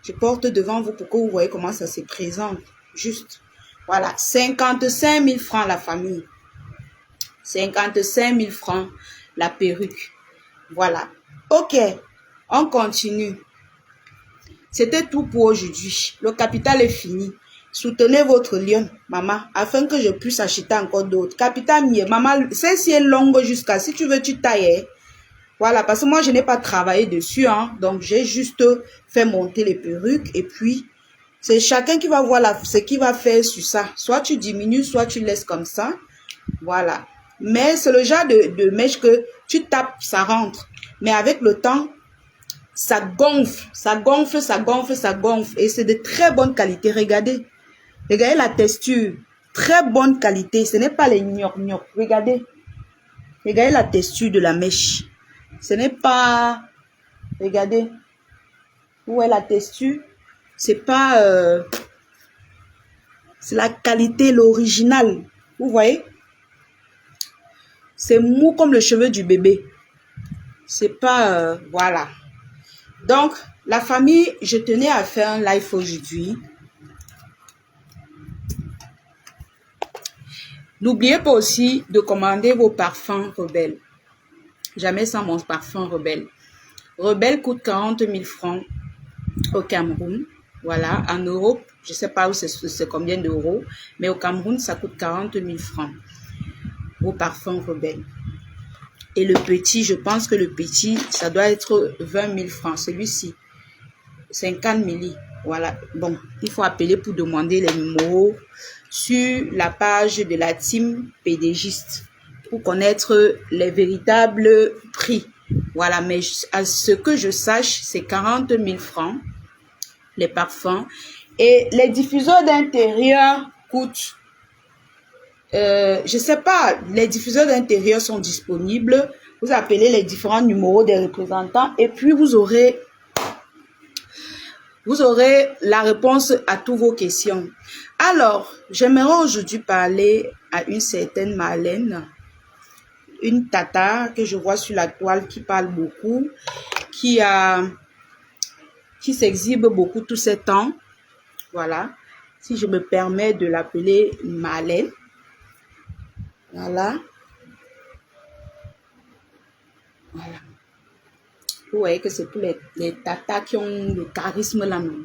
Je porte devant vous pour que vous voyez comment ça se présente. Juste. Voilà. 55 000 francs la famille. 55 000 francs la perruque. Voilà. Ok. On continue. C'était tout pour aujourd'hui. Le capital est fini. Soutenez votre lion, maman, afin que je puisse acheter encore d'autres. Capital mieux, maman, celle-ci est longue jusqu'à, si tu veux, tu tailles. Voilà, parce que moi, je n'ai pas travaillé dessus, hein. Donc, j'ai juste fait monter les perruques. Et puis, c'est chacun qui va voir ce qu'il va faire sur ça. Soit tu diminues, soit tu laisses comme ça. Voilà. Mais c'est le genre de mèche que tu tapes, ça rentre. Mais avec le temps, ça gonfle, ça gonfle, ça gonfle, ça gonfle. Et c'est de très bonne qualité. Regardez. Regardez la texture. Très bonne qualité. Ce n'est pas les gnoc-gnoc. Regardez. Regardez la texture de la mèche. Ce n'est pas... Regardez. Où est la texture? C'est pas... c'est la qualité, l'original. Vous voyez? C'est mou comme le cheveu du bébé. C'est pas... voilà. Donc, la famille, je tenais à faire un live aujourd'hui. N'oubliez pas aussi de commander vos parfums Rebelle. Jamais sans mon parfum Rebelle. Rebelle coûte 40 000 francs au Cameroun. Voilà, en Europe, je ne sais pas où c'est combien d'euros, mais au Cameroun, ça coûte 40 000 francs. Vos parfums Rebelle. Et le petit, je pense que le petit, ça doit être 20 000 francs. Celui-ci, 50 milli. Voilà. Bon, il faut appeler pour demander les numéros sur la page de la team PDGiste pour connaître les véritables prix. Voilà, mais à ce que je sache, c'est 40 000 francs, les parfums. Et les diffuseurs d'intérieur coûtent... je sais pas, les diffuseurs d'intérieur sont disponibles. Vous appelez les différents numéros des représentants et puis vous aurez la réponse à toutes vos questions. Alors, j'aimerais aujourd'hui parler à une certaine Marlène, une tata que je vois sur la toile qui parle beaucoup, qui s'exhibe beaucoup tous ces temps. Voilà, si je me permets de l'appeler Marlène. Voilà. Voilà. Vous voyez que c'est pour les tatas qui ont le charisme là, non?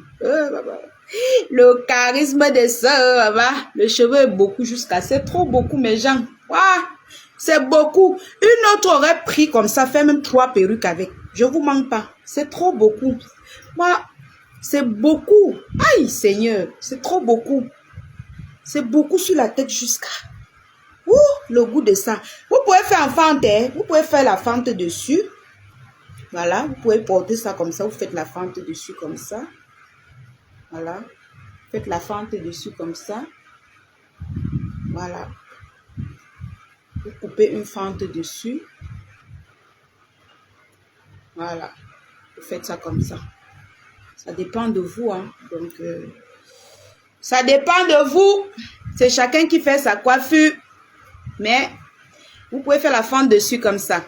Le charisme des sœurs, le cheveu est beaucoup jusqu'à... C'est trop beaucoup, mes gens. C'est beaucoup. Une autre aurait pris comme ça, fait même 3 perruques avec. Je vous manque pas. C'est trop beaucoup. Moi, C'est beaucoup. Aïe, Seigneur, c'est trop beaucoup. C'est beaucoup sur la tête jusqu'à... Ouh, le goût de ça. Vous pouvez faire en fente, hein? Vous pouvez faire la fente dessus. Voilà, vous pouvez porter ça comme ça. Vous faites la fente dessus comme ça. Voilà. Faites la fente dessus comme ça. Voilà. Vous coupez une fente dessus. Voilà. Vous faites ça comme ça. Ça dépend de vous, hein. Donc, ça dépend de vous. C'est chacun qui fait sa coiffure. Mais, vous pouvez faire la fente dessus comme ça.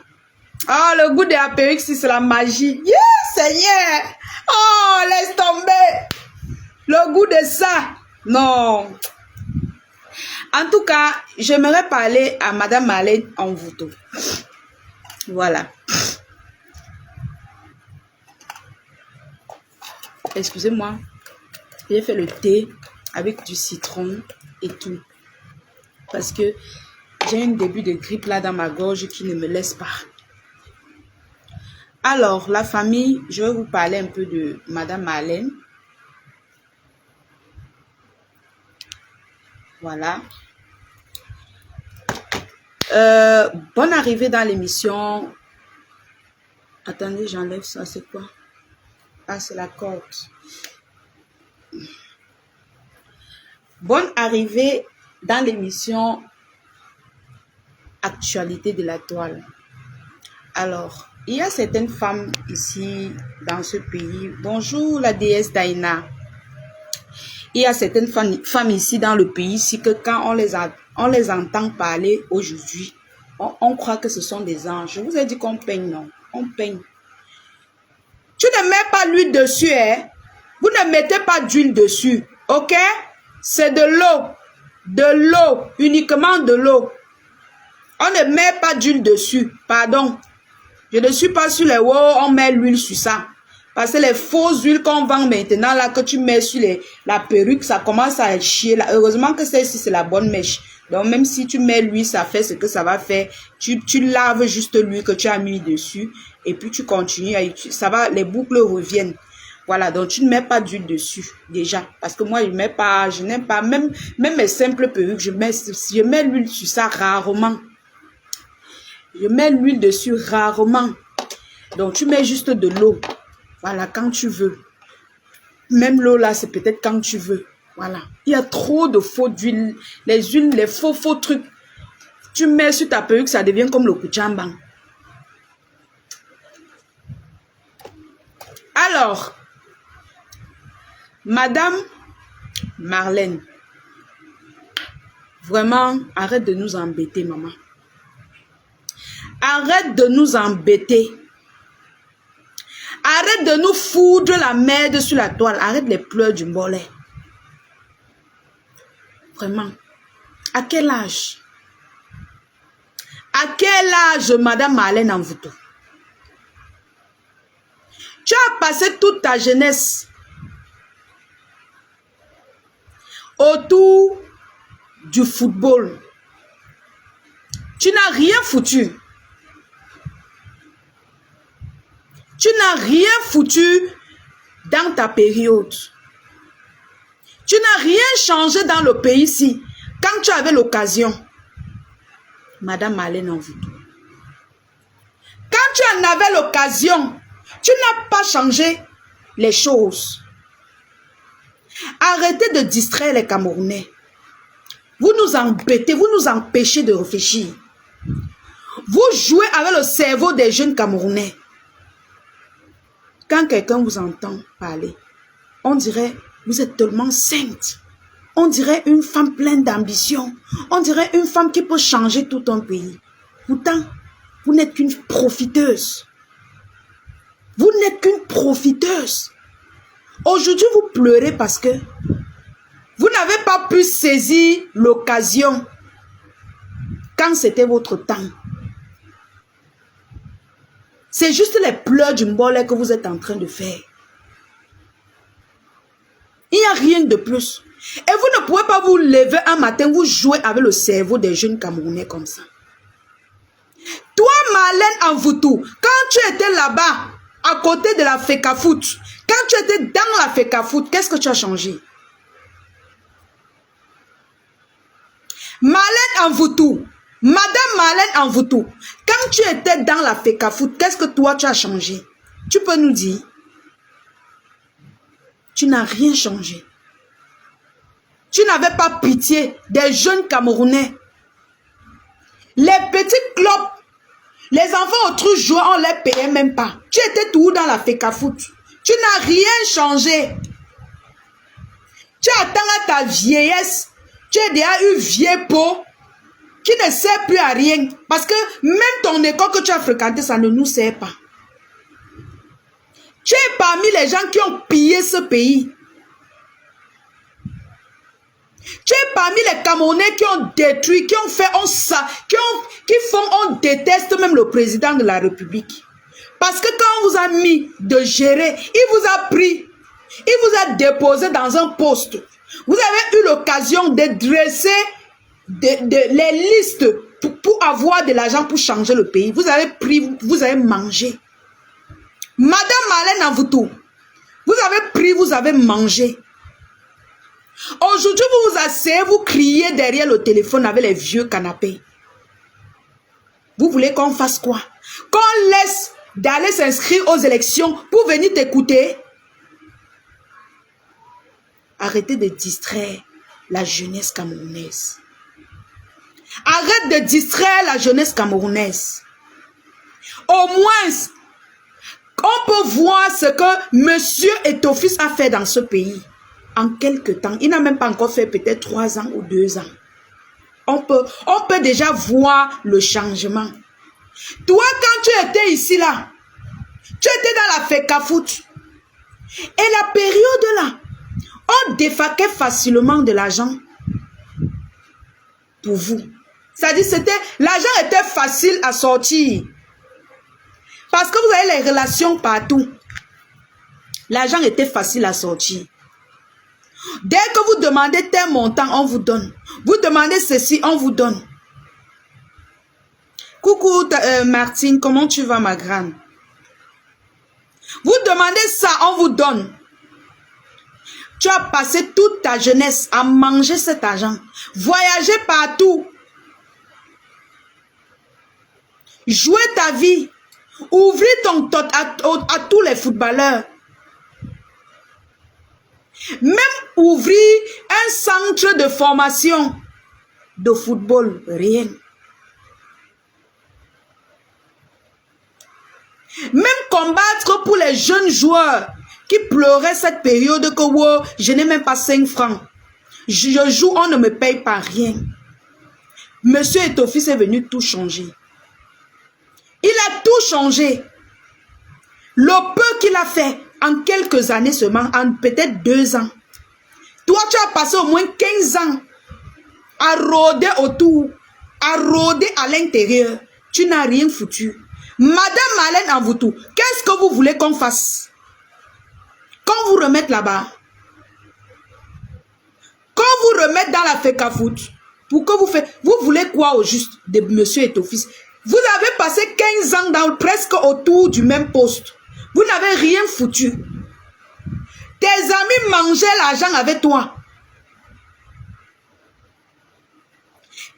Oh, le goût de la perruque, c'est la magie. Yeah, Seigneur. Oh, laisse tomber. Le goût de ça. Non. En tout cas, j'aimerais parler à Madame Marlène Envoûto. Voilà. Excusez-moi. J'ai fait le thé avec du citron et tout. Parce que j'ai un début de grippe là dans ma gorge qui ne me laisse pas. Alors, la famille, je vais vous parler un peu de Madame Marlène. Voilà. Bonne arrivée dans l'émission. Attendez, j'enlève ça, c'est quoi? Ah, c'est la corde. Bonne arrivée dans l'émission Actualité de la toile. Alors, il y a certaines femmes ici dans ce pays. Bonjour la déesse Daina. Il y a certaines femmes ici dans le pays, ici que quand on les entend parler aujourd'hui, on croit que ce sont des anges. Je vous ai dit qu'on peigne, non? On peigne. Tu ne mets pas l'huile dessus, hein? Vous ne mettez pas d'huile dessus, ok? C'est de l'eau. De l'eau, uniquement de l'eau. On ne met pas d'huile dessus, pardon. Je ne suis pas sur les wow, on met l'huile sur ça. Parce que les fausses huiles qu'on vend maintenant, là, que tu mets sur la perruque, ça commence à chier. Là. Heureusement que celle-ci, c'est la bonne mèche. Donc, même si tu mets l'huile, ça fait ce que ça va faire. Tu laves juste l'huile que tu as mis dessus. Et puis, tu continues à utiliser. Ça va, les boucles reviennent. Voilà, donc tu ne mets pas d'huile dessus, déjà. Parce que moi, je n'aime pas, même mes simples perruques, je mets l'huile sur ça rarement. Je mets l'huile dessus rarement. Donc, tu mets juste de l'eau. Voilà, quand tu veux. Même l'eau là, c'est peut-être quand tu veux. Voilà. Il y a trop de faux d'huile. Les huiles, les faux trucs. Tu mets sur ta perruque, ça devient comme le kuchambang. Alors, Madame Marlène, vraiment, arrête de nous embêter, maman. Arrête de nous embêter. Arrête de nous foudre la merde sur la toile. Arrête les pleurs du mollet. Vraiment. À quel âge? À quel âge, Madame Marlène Envoûto? Tu as passé toute ta jeunesse autour du football. Tu n'as rien foutu. Tu n'as rien foutu dans ta période. Tu n'as rien changé dans le pays ici. Quand tu avais l'occasion, Madame Marlène Envoûto. Quand tu en avais l'occasion, tu n'as pas changé les choses. Arrêtez de distraire les Camerounais. Vous nous embêtez, vous nous empêchez de réfléchir. Vous jouez avec le cerveau des jeunes Camerounais. Quand quelqu'un vous entend parler, on dirait, vous êtes tellement sainte. On dirait une femme pleine d'ambition. On dirait une femme qui peut changer tout un pays. Pourtant, vous n'êtes qu'une profiteuse. Vous n'êtes qu'une profiteuse. Aujourd'hui, vous pleurez parce que vous n'avez pas pu saisir l'occasion quand c'était votre temps. C'est juste les pleurs du mbolet que vous êtes en train de faire. Il n'y a rien de plus. Et vous ne pouvez pas vous lever un matin, vous jouer avec le cerveau des jeunes Camerounais comme ça. Toi, Marlène Envoûto, quand tu étais là-bas, à côté de la FECAFOOT. Quand tu étais dans la FECAFOOT, qu'est-ce que tu as changé? Marlène Envoutou, Madame Marlène Envoutou, quand tu étais dans la FECAFOOT, qu'est-ce que toi tu as changé? Tu peux nous dire? Tu n'as rien changé. Tu n'avais pas pitié des jeunes Camerounais. Les petits clubs, les enfants autres joueurs, on ne les payait même pas. Tu étais tout dans la FECAFOOT. Tu n'as rien changé. Tu attends à ta vieillesse. Tu as déjà eu vieille peau qui ne sert plus à rien. Parce que même ton école que tu as fréquenté, ça ne nous sert pas. Tu es parmi les gens qui ont pillé ce pays. Tu es parmi les Camerounais qui ont détruit, qui ont fait, on déteste même le président de la République. Parce que quand on vous a mis de gérer, il vous a pris, il vous a déposé dans un poste. Vous avez eu l'occasion de dresser les listes pour avoir de l'argent pour changer le pays. Vous avez pris, vous avez mangé. Madame Marlène Envoutou, vous avez pris, vous avez mangé. Aujourd'hui, vous vous asseyez, vous criez derrière le téléphone avec les vieux canapés. Vous voulez qu'on fasse quoi? Qu'on laisse d'aller s'inscrire aux élections pour venir t'écouter? Arrêtez de distraire la jeunesse camerounaise. Arrête de distraire la jeunesse camerounaise. Au moins, on peut voir ce que Monsieur Eto'o-Fils a fait dans ce pays. En quelques temps, il n'a même pas encore fait peut-être 3 ans ou 2 ans. On peut déjà voir le changement. Toi, quand tu étais ici, là, tu étais dans la FECAFOOT. Et la période là, on défaquait facilement de l'argent pour vous. C'est-à-dire, l'argent était facile à sortir. Parce que vous avez les relations partout. L'argent était facile à sortir. Dès que vous demandez tel montant, on vous donne. Vous demandez ceci, on vous donne. Coucou Martine, comment tu vas ma grande? Vous demandez ça, on vous donne. Tu as passé toute ta jeunesse à manger cet argent. Voyager partout. Jouer ta vie. Ouvrir ton tot à tous les footballeurs. Même ouvrir un centre de formation de football, rien. Même combattre pour les jeunes joueurs qui pleuraient cette période que wow, je n'ai même pas 5 francs. Je joue, on ne me paye pas rien. Monsieur Eto'o-Fils est venu tout changer. Il a tout changé. Le peu qu'il a fait en quelques années seulement, en peut-être 2 ans. Toi, tu as passé au moins 15 ans à rôder autour, à rôder à l'intérieur. Tu n'as rien foutu. Madame Marlène Envoutou, qu'est-ce que vous voulez qu'on fasse? Qu'on vous remette là-bas? Qu'on vous remette dans la FECAFOOT? Pour que vous voulez quoi au juste de Monsieur Eto'o-Fils? Vous avez passé 15 ans dans, presque autour du même poste. Vous n'avez rien foutu. Tes amis mangeaient l'argent avec toi.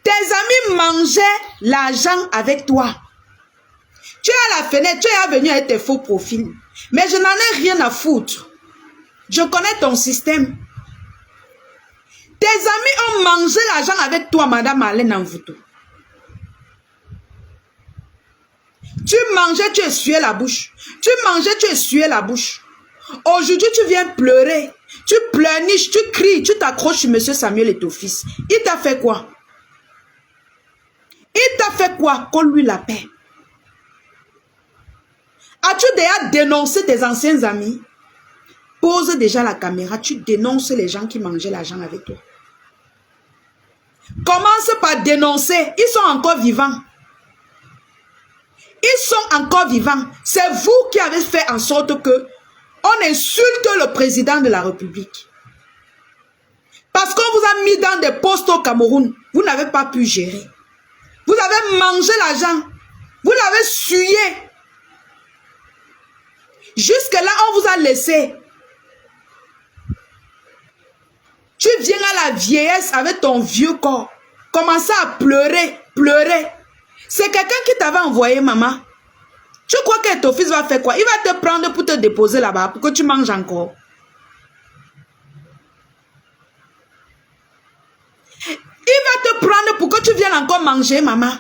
Tes amis mangeaient l'argent avec toi. Tu es à la fenêtre, tu es venu avec tes faux profils. Mais je n'en ai rien à foutre. Je connais ton système. Tes amis ont mangé l'argent avec toi, Madame Marlène Envoutou. Tu mangeais, tu essuyais la bouche. Tu mangeais, tu essuyais la bouche. Aujourd'hui, tu viens pleurer. Tu pleurniches, tu cries, tu t'accroches sur Monsieur Samuel Eto'o-Fils. Il t'a fait quoi? Il t'a fait quoi qu'on lui la paie? As-tu déjà dénoncé tes anciens amis? Pose déjà la caméra, tu dénonces les gens qui mangeaient l'argent avec toi. Commence par dénoncer. Ils sont encore vivants. Ils sont encore vivants. C'est vous qui avez fait en sorte que on insulte le président de la République. Parce qu'on vous a mis dans des postes au Cameroun. Vous n'avez pas pu gérer. Vous avez mangé l'argent. Vous l'avez sué. Jusque-là, on vous a laissé. Tu viens à la vieillesse avec ton vieux corps. Commencer à pleurer, pleurer. C'est quelqu'un qui t'avait envoyé, maman. Tu crois que ton fils va faire quoi? Il va te prendre pour te déposer là-bas, pour que tu manges encore. Il va te prendre pour que tu viennes encore manger, maman.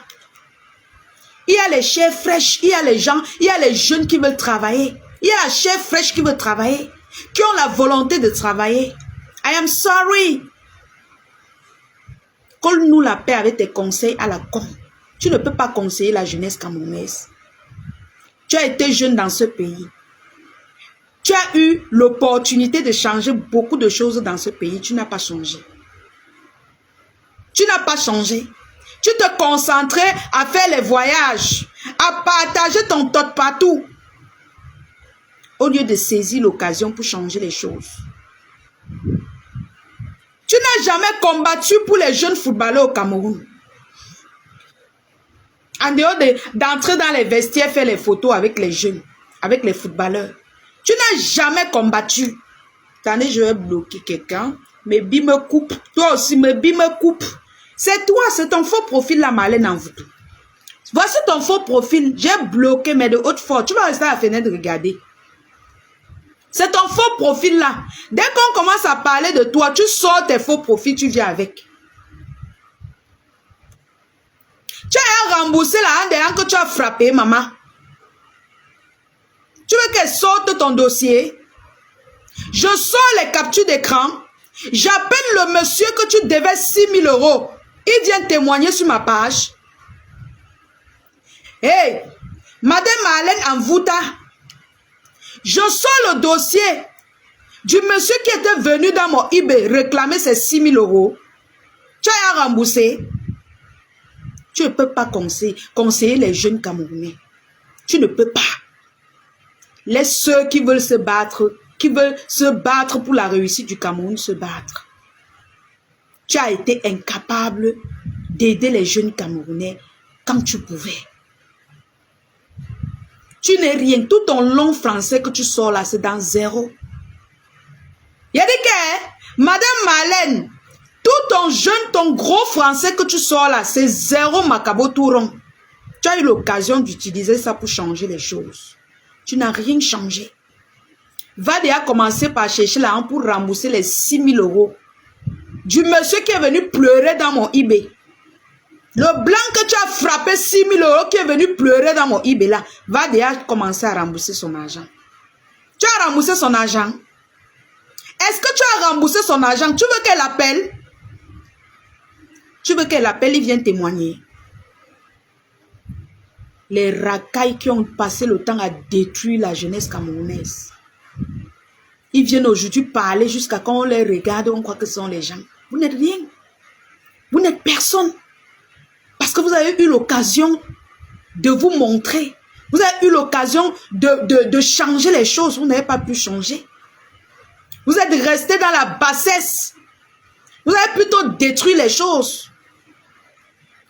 Il y a les chairs fraîches, il y a les gens, il y a les jeunes qui veulent travailler. Il y a la chair fraîche qui veut travailler, qui ont la volonté de travailler. I am sorry. Colle-nous la paix avec tes conseils à la con. Tu ne peux pas conseiller la jeunesse camerounaise. Tu as été jeune dans ce pays. Tu as eu l'opportunité de changer beaucoup de choses dans ce pays. Tu n'as pas changé. Tu n'as pas changé. Tu te concentrais à faire les voyages, à partager ton tot partout, au lieu de saisir l'occasion pour changer les choses. Tu n'as jamais combattu pour les jeunes footballeurs au Cameroun. En dehors d'entrer dans les vestiaires, faire les photos avec les jeunes, avec les footballeurs. Tu n'as jamais combattu. Attendez, je vais bloquer quelqu'un. Mes billes me coupent. Toi aussi, mes billes me coupent. C'est toi, c'est ton faux profil, la Marlène en Voodoo. Voici ton faux profil. J'ai bloqué, mais de haute force. Tu vas rester à la fenêtre regarder. C'est ton faux profil là. Dès qu'on commence à parler de toi, tu sors tes faux profils, tu viens avec. Tu as remboursé la derrière que tu as frappé, maman. Tu veux qu'elle sorte ton dossier? Je sors les captures d'écran. J'appelle le monsieur que tu devais 6 000 €. Il vient témoigner sur ma page. Hey, Madame Marlène Anvouta, je sors le dossier du monsieur qui était venu dans mon eBay réclamer ses 6 000 €. Tu as remboursé. Tu ne peux pas conseiller les jeunes Camerounais. Tu ne peux pas. Laisse ceux qui veulent se battre pour la réussite du Cameroun se battre. Tu as été incapable d'aider les jeunes Camerounais quand tu pouvais. Tu n'es rien. Tout ton long français que tu sors là, c'est dans zéro. Il y a des cas, Madame Marlène, tout ton gros français que tu sors là, c'est zéro macabo tout rond. Tu as eu l'occasion d'utiliser ça pour changer les choses. Tu n'as rien changé. Va déjà commencer par chercher l'argent pour rembourser les 6 000 € du monsieur qui est venu pleurer dans mon eBay. Le blanc que tu as frappé 6 000 € qui est venu pleurer dans mon eBay là, va déjà commencer à rembourser son argent. Tu as remboursé son argent? Est-ce que tu as remboursé son argent? Tu veux qu'elle appelle? Tu veux qu'elle appelle, il vienne témoigner. Les racailles qui ont passé le temps à détruire la jeunesse camerounaise. Ils viennent aujourd'hui parler jusqu'à quand on les regarde, on croit que ce sont les gens. Vous n'êtes rien. Vous n'êtes personne. Parce que vous avez eu l'occasion de vous montrer. Vous avez eu l'occasion de changer les choses. Vous n'avez pas pu changer. Vous êtes resté dans la bassesse. Vous avez plutôt détruit les choses.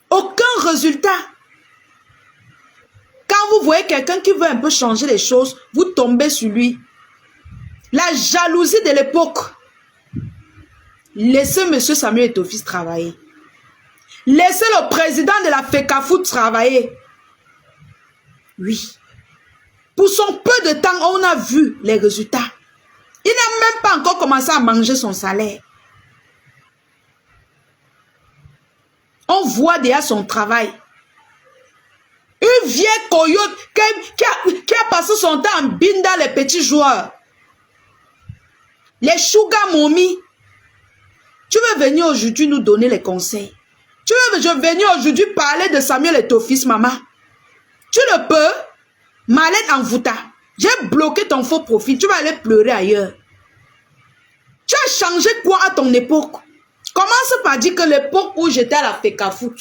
Aucun résultat. Quand vous voyez quelqu'un qui veut un peu changer les choses, vous tombez sur lui. La jalousie de l'époque. Laissez M. Samuel Eto'o-Fils travailler. Laissez le président de la FECAFOOT travailler. Oui. Pour son peu de temps, on a vu les résultats. Il n'a même pas encore commencé à manger son salaire. On voit déjà son travail. Une vieille coyote qui a passé son temps en binda les petits joueurs. Les sugar mommy. Tu veux venir aujourd'hui nous donner les conseils? Tu veux venir aujourd'hui parler de Samuel Eto'o-Fils, maman? Tu le peux? Marlène Anvouta, j'ai bloqué ton faux profil. Tu vas aller pleurer ailleurs. Tu as changé quoi à ton époque? Commence par dire que l'époque où j'étais à la FECAFOOT,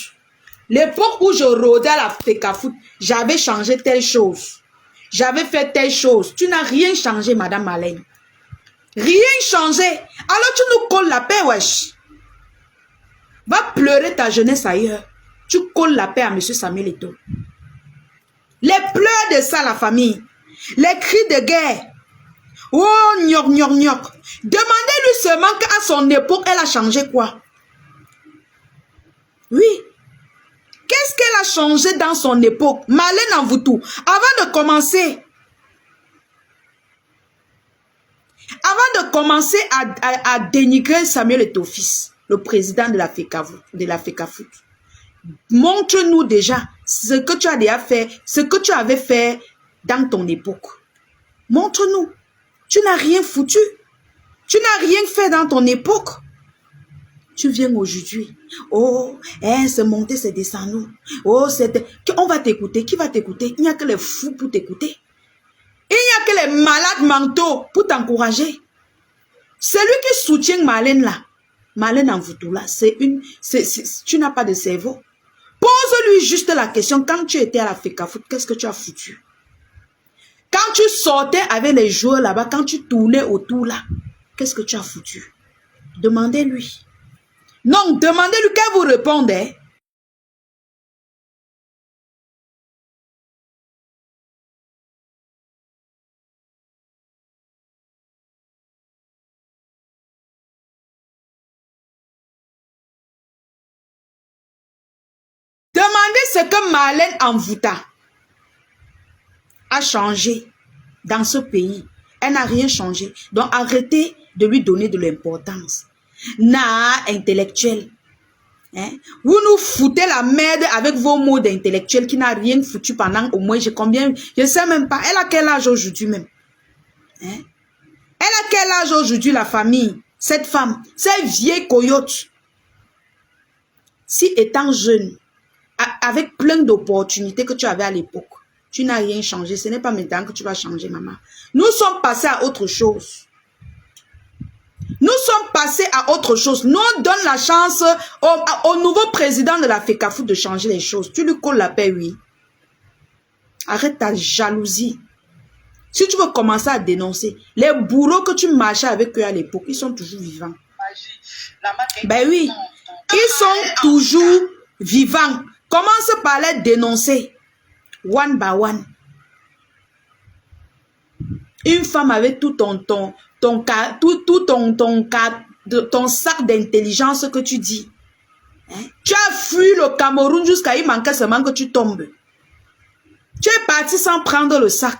l'époque où je rôdais à la FECAFOOT, j'avais changé telle chose. J'avais fait telle chose. Tu n'as rien changé, Madame Marlène. Rien changé. Alors tu nous colles la paix, wesh. Va pleurer ta jeunesse ailleurs. Tu colles la paix à M. Samuel Eto'o. Les pleurs de ça, la famille. Les cris de guerre. Oh, gnoc, gnoc, gnoc. Demandez-lui seulement qu'à son époque, elle a changé quoi? Oui. Qu'est-ce qu'elle a changé dans son époque? Marlène Envoutou. Avant de commencer à dénigrer Samuel Eto'o-Fils, le président de la FECAFOOT, montre-nous déjà ce que tu as déjà fait, ce que tu avais fait dans ton époque. Montre-nous. Tu n'as rien foutu. Tu n'as rien fait dans ton époque. Tu viens aujourd'hui. Oh, c'est monté, c'est descendu. Oh, on va t'écouter. Qui va t'écouter? Il n'y a que les fous pour t'écouter. Il n'y a que les malades mentaux pour t'encourager. Celui qui soutient Marlène là, Marlène Envoutou là, tu n'as pas de cerveau. Pose-lui juste la question, quand tu étais à la FECAFOOT, qu'est-ce que tu as foutu? Quand tu sortais avec les joueurs là-bas, quand tu tournais autour là, qu'est-ce que tu as foutu? Demandez-lui. Non, demandez-lui qu'elle vous réponde. Demandez ce que Marlène Envouta a changé dans ce pays. Elle n'a rien changé. Donc arrêtez de lui donner de l'importance. Intellectuel. Hein? Vous nous foutez la merde avec vos mots d'intellectuel qui n'a rien foutu pendant au moins, je ne sais même pas. Elle a quel âge aujourd'hui même? Hein? Elle a quel âge aujourd'hui la famille? Cette femme, cette vieille coyote. Si étant jeune, avec plein d'opportunités que tu avais à l'époque, tu n'as rien changé. Ce n'est pas maintenant que tu vas changer, maman. Nous sommes passés à autre chose. Nous sommes passés à autre chose. Nous on donne la chance au nouveau président de la FECAFOOT de changer les choses. Tu lui colles la paix, oui. Arrête ta jalousie. Si tu veux commencer à dénoncer, les bourreaux que tu marchais avec eux à l'époque, ils sont toujours vivants. Ben oui, ils sont toujours vivants. Commence par les dénoncer. One by one. Une femme avec tout ton sac d'intelligence que tu dis. Hein? Tu as fui le Cameroun jusqu'à il manquait seulement que tu tombes. Tu es parti sans prendre le sac.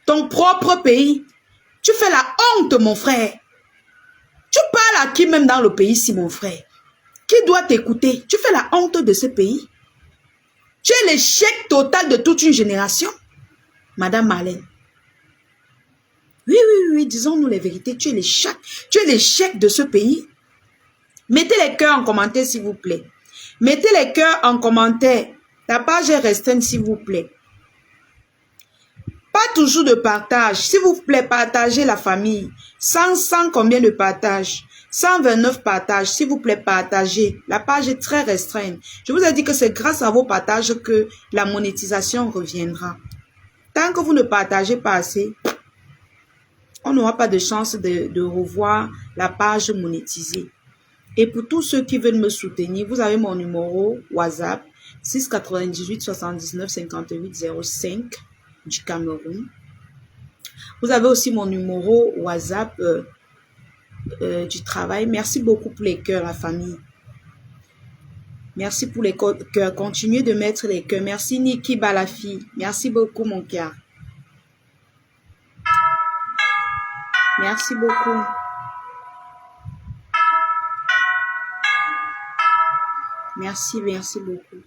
Ton propre pays. Tu fais la honte, mon frère. Tu parles à qui même dans le pays ici, mon frère? Qui doit t'écouter? Tu fais la honte de ce pays. Tu es l'échec total de toute une génération, Madame Marlène. Oui, disons-nous les vérités. Tu es l'échec de ce pays. Mettez les cœurs en commentaire, s'il vous plaît. Mettez les cœurs en commentaire. La page est restreinte, s'il vous plaît. Pas toujours de partage. S'il vous plaît, partagez la famille. 100 combien de partages? 129 partages. S'il vous plaît, partagez. La page est très restreinte. Je vous ai dit que c'est grâce à vos partages que la monétisation reviendra. Tant que vous ne partagez pas assez, on n'aura pas de chance de revoir la page monétisée. Et pour tous ceux qui veulent me soutenir, vous avez mon numéro WhatsApp 698 79 58 05 du Cameroun. Vous avez aussi mon numéro WhatsApp du travail. Merci beaucoup pour les cœurs, la famille. Merci pour les cœurs. Continuez de mettre les cœurs. Merci Niki Balafi. Merci beaucoup mon cœur. Merci beaucoup. Merci beaucoup.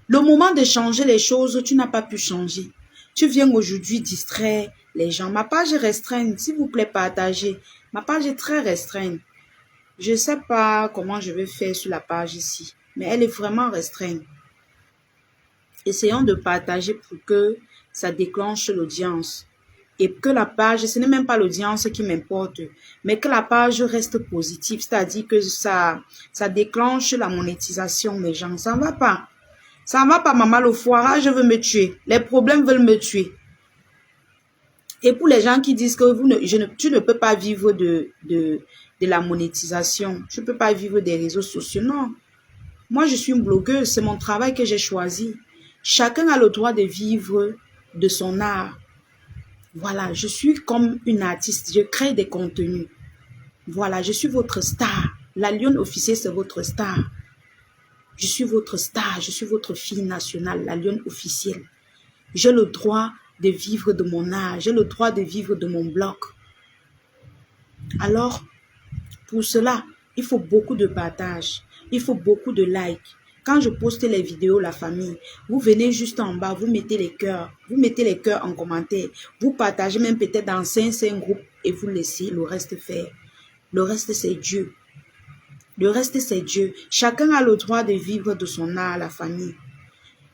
Le moment de changer les choses, tu n'as pas pu changer. Tu viens aujourd'hui distraire les gens. Ma page est restreinte. S'il vous plaît, partagez. Ma page est très restreinte. Je ne sais pas comment je vais faire sur la page ici. Mais elle est vraiment restreinte. Essayons de partager pour que ça déclenche l'audience. Et que la page, ce n'est même pas l'audience qui m'importe, mais que la page reste positive. C'est-à-dire que ça déclenche la monétisation, mes gens. Ça ne va pas. Ça ne va pas, maman, le foirage veut me tuer. Les problèmes veulent me tuer. Et pour les gens qui disent que tu ne peux pas vivre de la monétisation, tu ne peux pas vivre des réseaux sociaux, non. Moi, je suis une blogueuse, c'est mon travail que j'ai choisi. Chacun a le droit de vivre de son art. Voilà, je suis comme une artiste, je crée des contenus. Voilà, je suis votre star. La lionne officielle, c'est votre star. Je suis votre star, je suis votre fille nationale, la lionne officielle. J'ai le droit de vivre de mon art, j'ai le droit de vivre de mon blog. Alors, pour cela, il faut beaucoup de partage, il faut beaucoup de likes. Quand je poste les vidéos, la famille, vous venez juste en bas, vous mettez les cœurs en commentaire, vous partagez même peut-être dans 5 groupes et vous laissez le reste faire. Le reste, c'est Dieu. Le reste, c'est Dieu. Chacun a le droit de vivre de son art, la famille.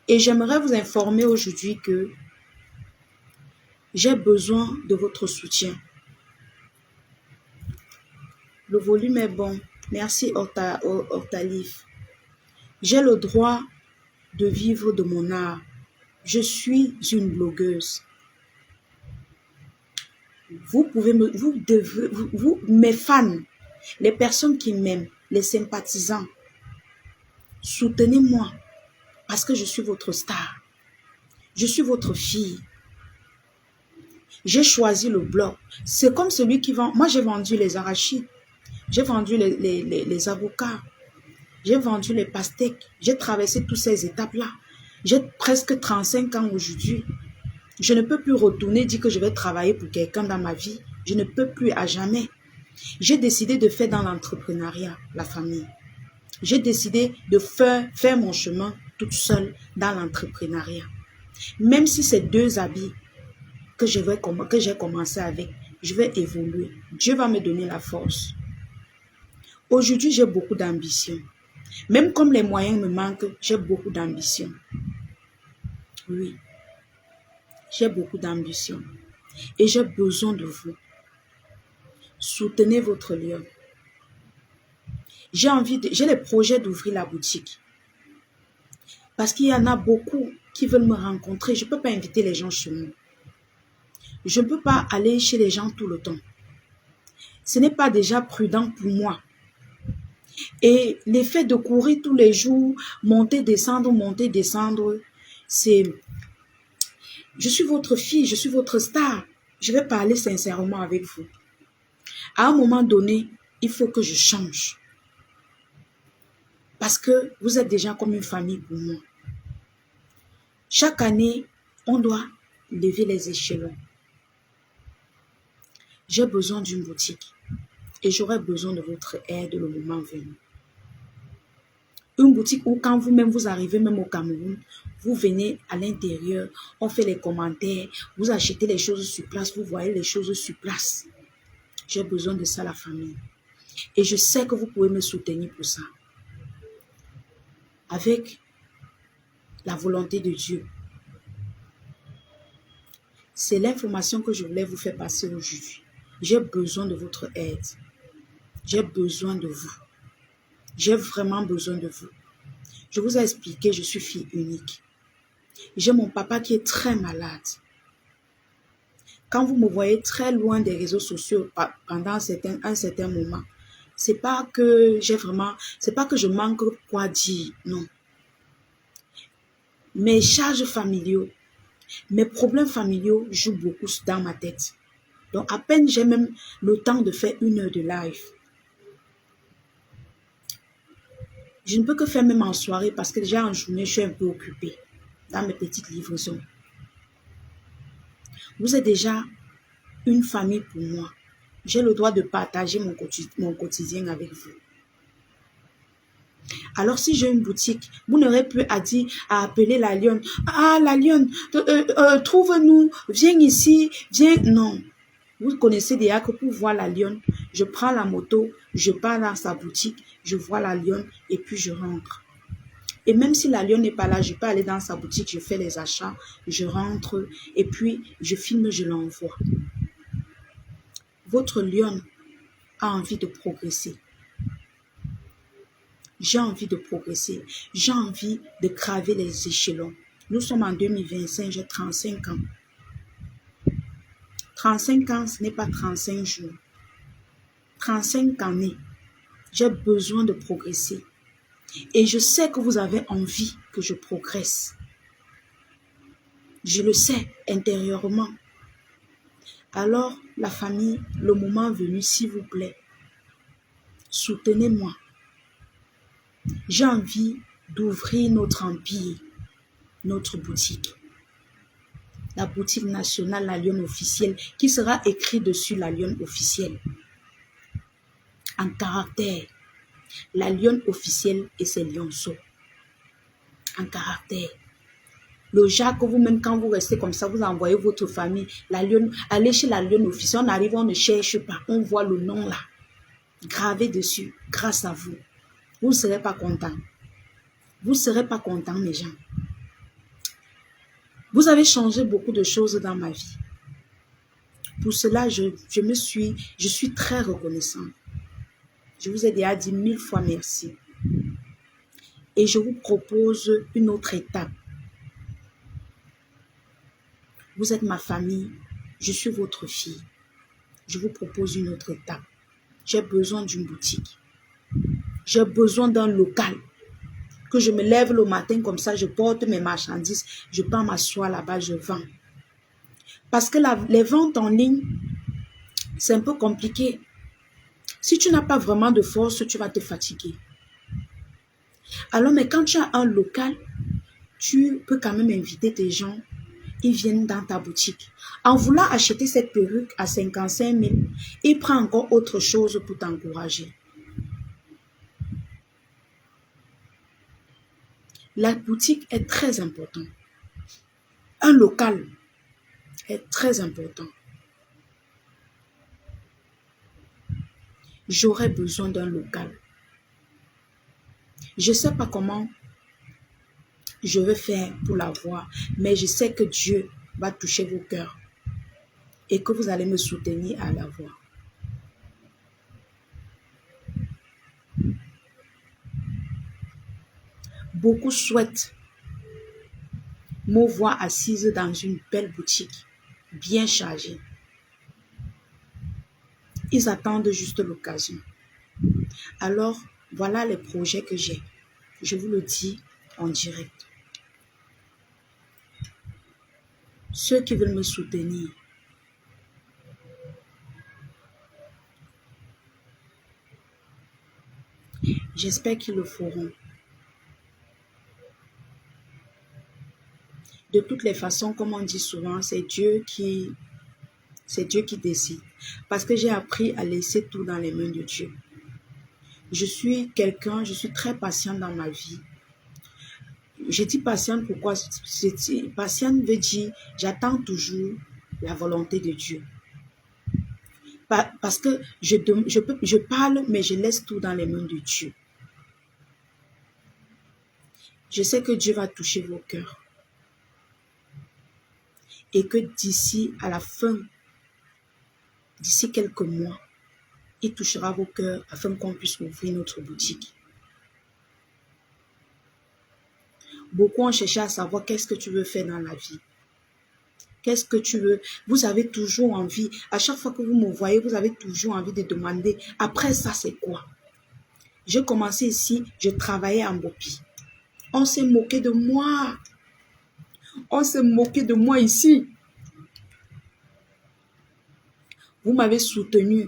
Et j'aimerais vous informer aujourd'hui que j'ai besoin de votre soutien. Le volume est bon. Merci, Hortalif. J'ai le droit de vivre de mon art. Je suis une blogueuse. Vous pouvez me... mes fans, les personnes qui m'aiment, les sympathisants, soutenez-moi parce que je suis votre star. Je suis votre fille. J'ai choisi le blog. C'est comme celui qui vend... Moi, j'ai vendu les arachides. J'ai vendu les avocats. J'ai vendu les pastèques. J'ai traversé toutes ces étapes-là. J'ai presque 35 ans aujourd'hui. Je ne peux plus retourner dire que je vais travailler pour quelqu'un dans ma vie. Je ne peux plus à jamais. J'ai décidé de faire dans l'entrepreneuriat, la famille. J'ai décidé de faire mon chemin toute seule dans l'entrepreneuriat. Même si c'est 2 habits que j'ai commencé avec, je vais évoluer. Dieu va me donner la force. Aujourd'hui, j'ai beaucoup d'ambition. Même comme les moyens me manquent, j'ai beaucoup d'ambition. Oui, j'ai beaucoup d'ambition. Et j'ai besoin de vous. Soutenez votre lion. J'ai les projets d'ouvrir la boutique. Parce qu'il y en a beaucoup qui veulent me rencontrer. Je ne peux pas inviter les gens chez moi. Je ne peux pas aller chez les gens tout le temps. Ce n'est pas déjà prudent pour moi. Et l'effet de courir tous les jours, monter, descendre, c'est... Je suis votre fille, je suis votre star. Je vais parler sincèrement avec vous. À un moment donné, il faut que je change. Parce que vous êtes déjà comme une famille pour moi. Chaque année, on doit lever les échelons. J'ai besoin d'une boutique. Et j'aurai besoin de votre aide le moment venu. Une boutique où quand vous-même vous arrivez même au Cameroun, vous venez à l'intérieur, on fait les commentaires, vous achetez les choses sur place, vous voyez les choses sur place. J'ai besoin de ça, la famille. Et je sais que vous pouvez me soutenir pour ça. Avec la volonté de Dieu. C'est l'information que je voulais vous faire passer aujourd'hui. J'ai besoin de votre aide. J'ai besoin de vous. J'ai vraiment besoin de vous. Je vous ai expliqué, je suis fille unique. J'ai mon papa qui est très malade. Quand vous me voyez très loin des réseaux sociaux pendant un certain moment, c'est pas que je manque quoi dire, non. Mes charges familiaux, mes problèmes familiaux jouent beaucoup dans ma tête. Donc, à peine j'ai même le temps de faire 1 heure de live. Je ne peux que faire même en soirée parce que déjà en journée, je suis un peu occupée dans mes petites livraisons. Vous êtes déjà une famille pour moi. J'ai le droit de partager mon quotidien avec vous. Alors, si j'ai une boutique, vous n'aurez plus à appeler la lionne. Ah, la lionne, trouve-nous, viens ici, viens. Non. Vous connaissez déjà que pour voir la lionne, je prends la moto, je pars dans sa boutique, je vois la lionne et puis je rentre. Et même si la lionne n'est pas là, je peux aller dans sa boutique, je fais les achats, je rentre et puis je filme, je l'envoie. Votre lionne a envie de progresser. J'ai envie de progresser. J'ai envie de graver les échelons. Nous sommes en 2025, j'ai 35 ans. 35 ans, ce n'est pas 35 jours. 35 années. J'ai besoin de progresser. Et je sais que vous avez envie que je progresse. Je le sais intérieurement. Alors, la famille, le moment venu, s'il vous plaît, soutenez-moi. J'ai envie d'ouvrir notre empire, notre boutique. La boutique nationale, la Lionne officielle, qui sera écrit dessus la Lionne officielle. En caractère, la Lionne officielle et ses lionceaux. En caractère. Le Jacques, vous-même, quand vous restez comme ça, vous envoyez votre famille, la Lionne, allez chez la Lionne officielle, on arrive, on ne cherche pas, on voit le nom là, gravé dessus, grâce à vous. Vous ne serez pas content. Vous ne serez pas content, mes gens. Vous avez changé beaucoup de choses dans ma vie. Pour cela, je suis très reconnaissante. Je vous ai déjà dit 1000 fois merci. Et je vous propose une autre étape. Vous êtes ma famille, je suis votre fille. Je vous propose une autre étape. J'ai besoin d'une boutique. J'ai besoin d'un local. Que je me lève le matin comme ça, je porte mes marchandises, je pars m'asseoir là-bas, je vends. Parce que les ventes en ligne, c'est un peu compliqué. Si tu n'as pas vraiment de force, tu vas te fatiguer. Alors, mais quand tu as un local, tu peux quand même inviter tes gens. Ils viennent dans ta boutique. En voulant acheter cette perruque à 55 000, il prend encore autre chose pour t'encourager. La boutique est très importante. Un local est très important. J'aurais besoin d'un local. Je ne sais pas comment je vais faire pour l'avoir, mais je sais que Dieu va toucher vos cœurs et que vous allez me soutenir à l'avoir. Beaucoup souhaitent me voir assise dans une belle boutique, bien chargée. Ils attendent juste l'occasion. Alors, voilà les projets que j'ai. Je vous le dis en direct. Ceux qui veulent me soutenir, j'espère qu'ils le feront. De toutes les façons, comme on dit souvent, c'est Dieu qui décide. Parce que j'ai appris à laisser tout dans les mains de Dieu. Je suis très patiente dans ma vie. Je dis patiente pourquoi? Patiente veut dire, j'attends toujours la volonté de Dieu. Parce que je parle, mais je laisse tout dans les mains de Dieu. Je sais que Dieu va toucher vos cœurs. Et que d'ici à la fin, d'ici quelques mois, il touchera vos cœurs afin qu'on puisse ouvrir notre boutique. Beaucoup ont cherché à savoir qu'est-ce que tu veux faire dans la vie. Qu'est-ce que tu veux? Vous avez toujours envie, à chaque fois que vous me voyez, vous avez toujours envie de demander, après ça, c'est quoi? J'ai commencé ici, je travaillais en Bopi. On s'est moqué de moi. On s'est moqué de moi ici. Vous m'avez soutenu.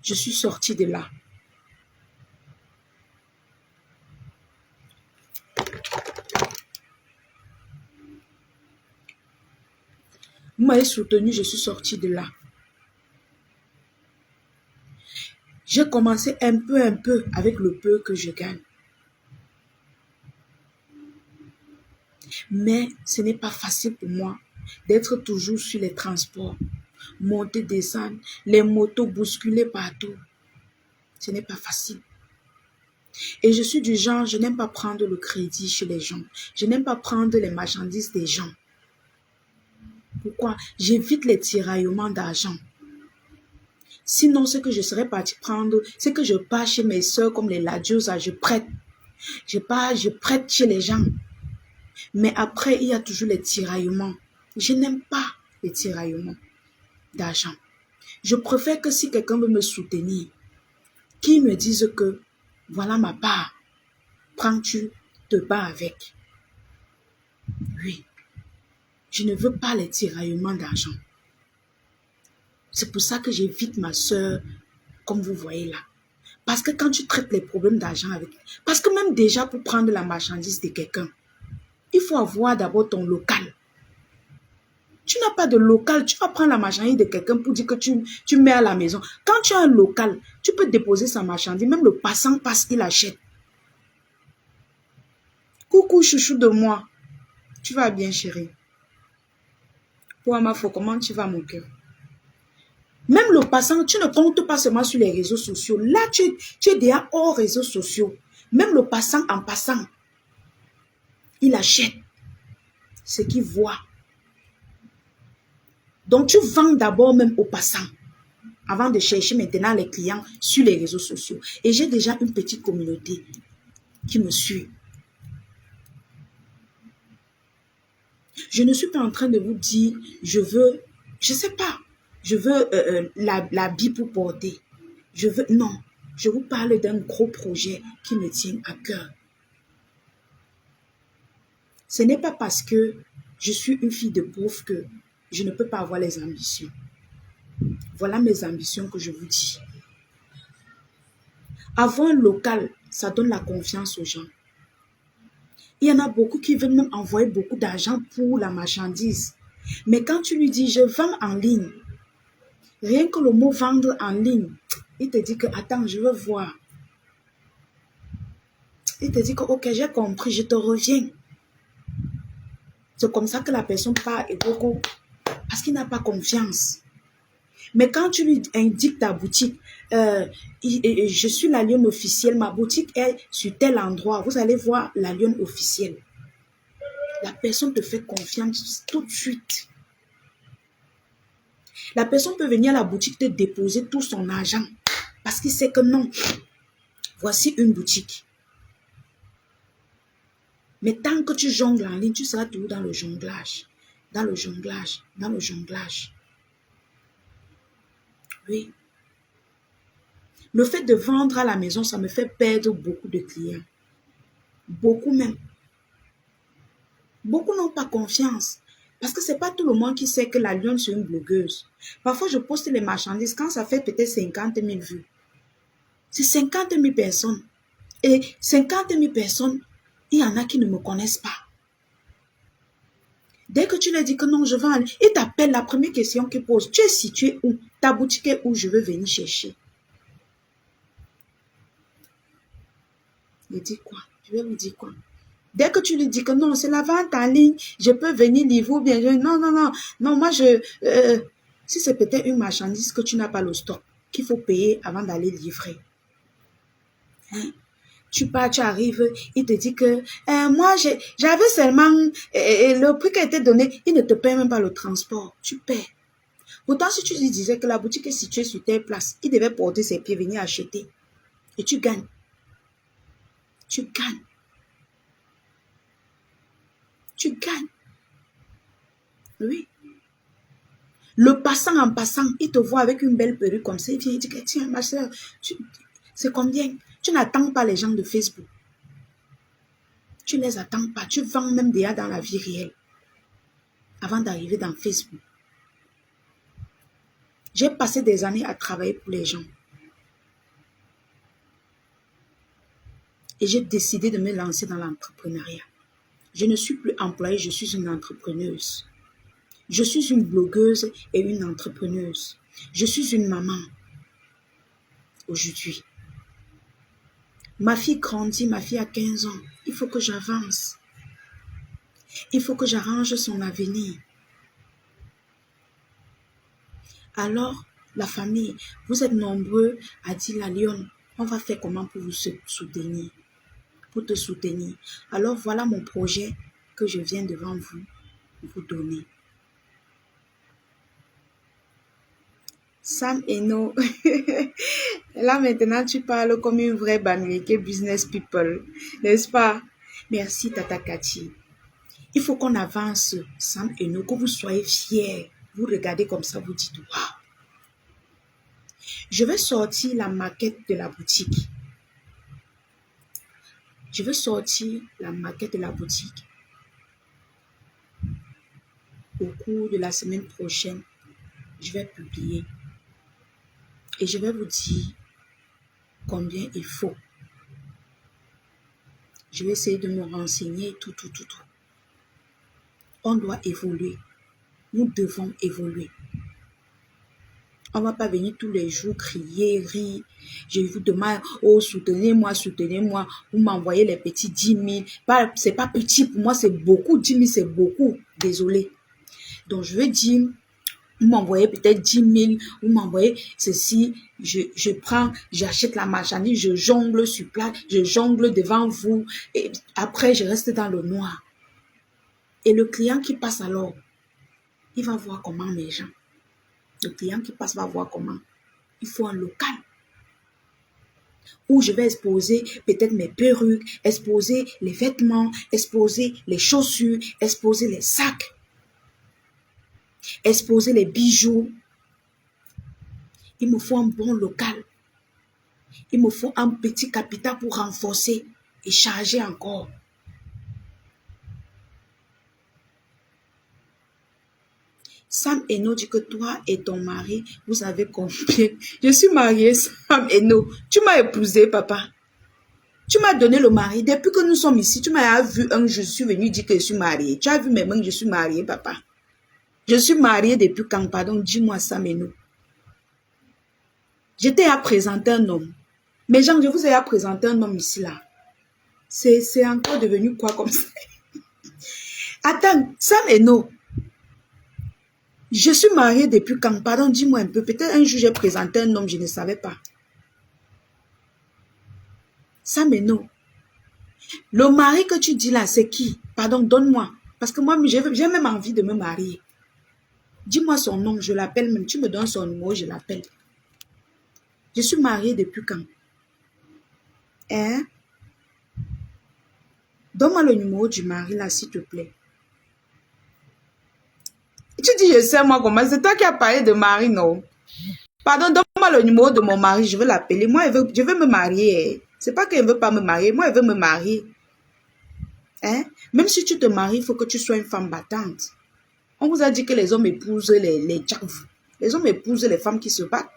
Je suis sortie de là. Vous m'avez soutenu, je suis sortie de là. J'ai commencé un peu avec le peu que je gagne. Mais ce n'est pas facile pour moi d'être toujours sur les transports, monter, descendre, les motos bousculer partout. Ce n'est pas facile. Et je suis du genre, je n'aime pas prendre le crédit chez les gens. Je n'aime pas prendre les marchandises des gens. Pourquoi? J'évite les tiraillements d'argent. Sinon, ce que je serais parti prendre, c'est que je pars chez mes soeurs comme les Ladiosa, je prête. Je prête chez les gens. Mais après, il y a toujours les tiraillements. Je n'aime pas les tiraillements d'argent. Je préfère que si quelqu'un veut me soutenir, qu'il me dise que Voilà ma part. Prends, tu te bats avec. Oui. Je ne veux pas les tiraillements d'argent. C'est pour ça que j'évite ma soeur, comme vous voyez là. Parce que quand tu traites les problèmes d'argent avec... Parce que même déjà pour prendre la marchandise de quelqu'un, il faut avoir d'abord ton local. Tu n'as pas de local, tu vas prendre la marchandise de quelqu'un pour dire que tu mets à la maison. Quand tu as un local, tu peux déposer sa marchandise, même le passant passe, il achète. Coucou chouchou de moi, tu vas bien chérie? Pour ma foi, comment tu vas mon cœur? Même le passant, tu ne comptes pas seulement sur les réseaux sociaux. Là, tu es déjà hors réseaux sociaux. Même le passant en passant, il achète ce qu'il voit. Donc, tu vends d'abord même au passant avant de chercher maintenant les clients sur les réseaux sociaux. Et j'ai déjà une petite communauté qui me suit. Je ne suis pas en train de vous dire, je veux, je ne sais pas, je veux l'habit pour porter. Je veux, non, je vous parle d'un gros projet qui me tient à cœur. Ce n'est pas parce que je suis une fille de pauvre que je ne peux pas avoir les ambitions. Voilà mes ambitions que je vous dis. Avoir un local, ça donne la confiance aux gens. Il y en a beaucoup qui veulent même envoyer beaucoup d'argent pour la marchandise. Mais quand tu lui dis, je vends en ligne, rien que le mot vendre en ligne, il te dit que, attends, je veux voir. Il te dit que, ok, j'ai compris, je te reviens. C'est comme ça que la personne part et beaucoup, parce qu'il n'a pas confiance. Mais quand tu lui indiques ta boutique, je suis la lionne officielle, ma boutique est sur tel endroit, vous allez voir la lionne officielle. La personne te fait confiance tout de suite. La personne peut venir à la boutique te déposer tout son argent parce qu'il sait que non, voici une boutique. Mais tant que tu jongles en ligne, tu seras toujours dans le jonglage. Dans le jonglage, dans le jonglage. Oui. Le fait de vendre à la maison, ça me fait perdre beaucoup de clients. Beaucoup même. Beaucoup n'ont pas confiance. Parce que ce n'est pas tout le monde qui sait que la lionne, c'est une blogueuse. Parfois, je poste les marchandises quand ça fait peut-être 50 000 vues. C'est 50 000 personnes. Et 50 000 personnes, il y en a qui ne me connaissent pas. Dès que tu leur dis que non, je vais aller, ils t'appellent, la première question qu'ils posent, tu es situé où? Ta boutique est où? Je veux venir chercher. Je dis quoi? Je vais lui dire quoi? Dès que tu lui dis que non, c'est la vente en ligne, je peux venir livrer ou bien non, moi si c'est peut-être une marchandise que tu n'as pas le stock, qu'il faut payer avant d'aller livrer. Hein? Tu pars, tu arrives, il te dit que moi, j'avais seulement le prix qui a été donné, il ne te paye même pas le transport, tu paies. Pourtant, si tu lui disais que la boutique est située sur telle place, il devait porter ses pieds, venir acheter. Et tu gagnes. Tu gagnes. Tu gagnes. Oui. Le passant en passant, il te voit avec une belle perruque comme ça, il vient, il dit que tiens, ma soeur, c'est combien? Tu n'attends pas les gens de Facebook. Tu ne les attends pas. Tu vends même déjà dans la vie réelle avant d'arriver dans Facebook. J'ai passé des années à travailler pour les gens. Et j'ai décidé de me lancer dans l'entrepreneuriat. Je ne suis plus employée, je suis une entrepreneuse. Je suis une blogueuse et une entrepreneuse. Je suis une maman aujourd'hui. Ma fille grandit, ma fille a 15 ans. Il faut que j'avance. Il faut que j'arrange son avenir. Alors, la famille, vous êtes nombreux à dire la lionne, on va faire comment pour vous soutenir, pour te soutenir. Alors, voilà mon projet que je viens devant vous donner. Sam Eno, là maintenant tu parles comme une vraie Bamileke business people, n'est-ce pas? Merci Tata Kati. Il faut qu'on avance, Sam Eno, que vous soyez fiers. Vous regardez comme ça, vous dites waouh. Je vais sortir la maquette de la boutique. Je veux sortir la maquette de la boutique au cours de la semaine prochaine. Je vais publier et je vais vous dire combien il faut. Je vais essayer de me renseigner, tout. On doit évoluer. Nous devons évoluer. On ne va pas venir tous les jours crier, rire. Je vous demande, oh, soutenez-moi. Vous m'envoyez les petits 10 000. Ce n'est pas petit pour moi, c'est beaucoup. 10 000, c'est beaucoup. Désolé. Donc, je veux dire, vous m'envoyez peut-être 10 000. Vous m'envoyez ceci. Je prends, j'achète la marchandise, je jongle sur place, je jongle devant vous. Et après, je reste dans le noir. Et le client qui passe alors, il va voir comment mes gens. Le client qui passe va voir comment. Il faut un local où je vais exposer peut-être mes perruques, exposer les vêtements, exposer les chaussures, exposer les sacs, exposer les bijoux. Il me faut un bon local. Il me faut un petit capital pour renforcer et charger encore. Sam Eno dit que toi et ton mari, vous avez combien? Je suis mariée, Sam Eno. Tu m'as épousé, papa. Tu m'as donné le mari. Depuis que nous sommes ici, tu m'as vu je suis venu dire que je suis mariée. Tu as vu mes mains, je suis mariée, papa. Je suis mariée depuis quand? Pardon, dis-moi, Sam Eno. Je t'ai à présenter un homme. Mais Jean, je vous ai à présenter un homme ici, là. C'est encore devenu quoi comme ça? Attends, Sam Eno. Je suis mariée depuis quand? Pardon, dis-moi un peu. Peut-être un jour j'ai présenté un homme, je ne savais pas. Sam Eno. Le mari que tu dis là, c'est qui? Pardon, donne-moi. Parce que moi, j'ai même envie de me marier. Dis-moi son nom, je l'appelle même. Tu me donnes son numéro, je l'appelle. Je suis mariée depuis quand? Hein? Donne-moi le numéro du mari là, s'il te plaît. Tu dis, je sais moi comment. C'est toi qui as parlé de mari, non? Pardon, donne-moi le numéro de mon mari, je veux l'appeler. Moi, je veux me marier. C'est pas qu'elle ne veut pas me marier. Moi, elle veut me marier. Hein? Même si tu te maries, il faut que tu sois une femme battante. On vous a dit que les hommes épousent les tchaves. Les hommes épousent les femmes qui se battent.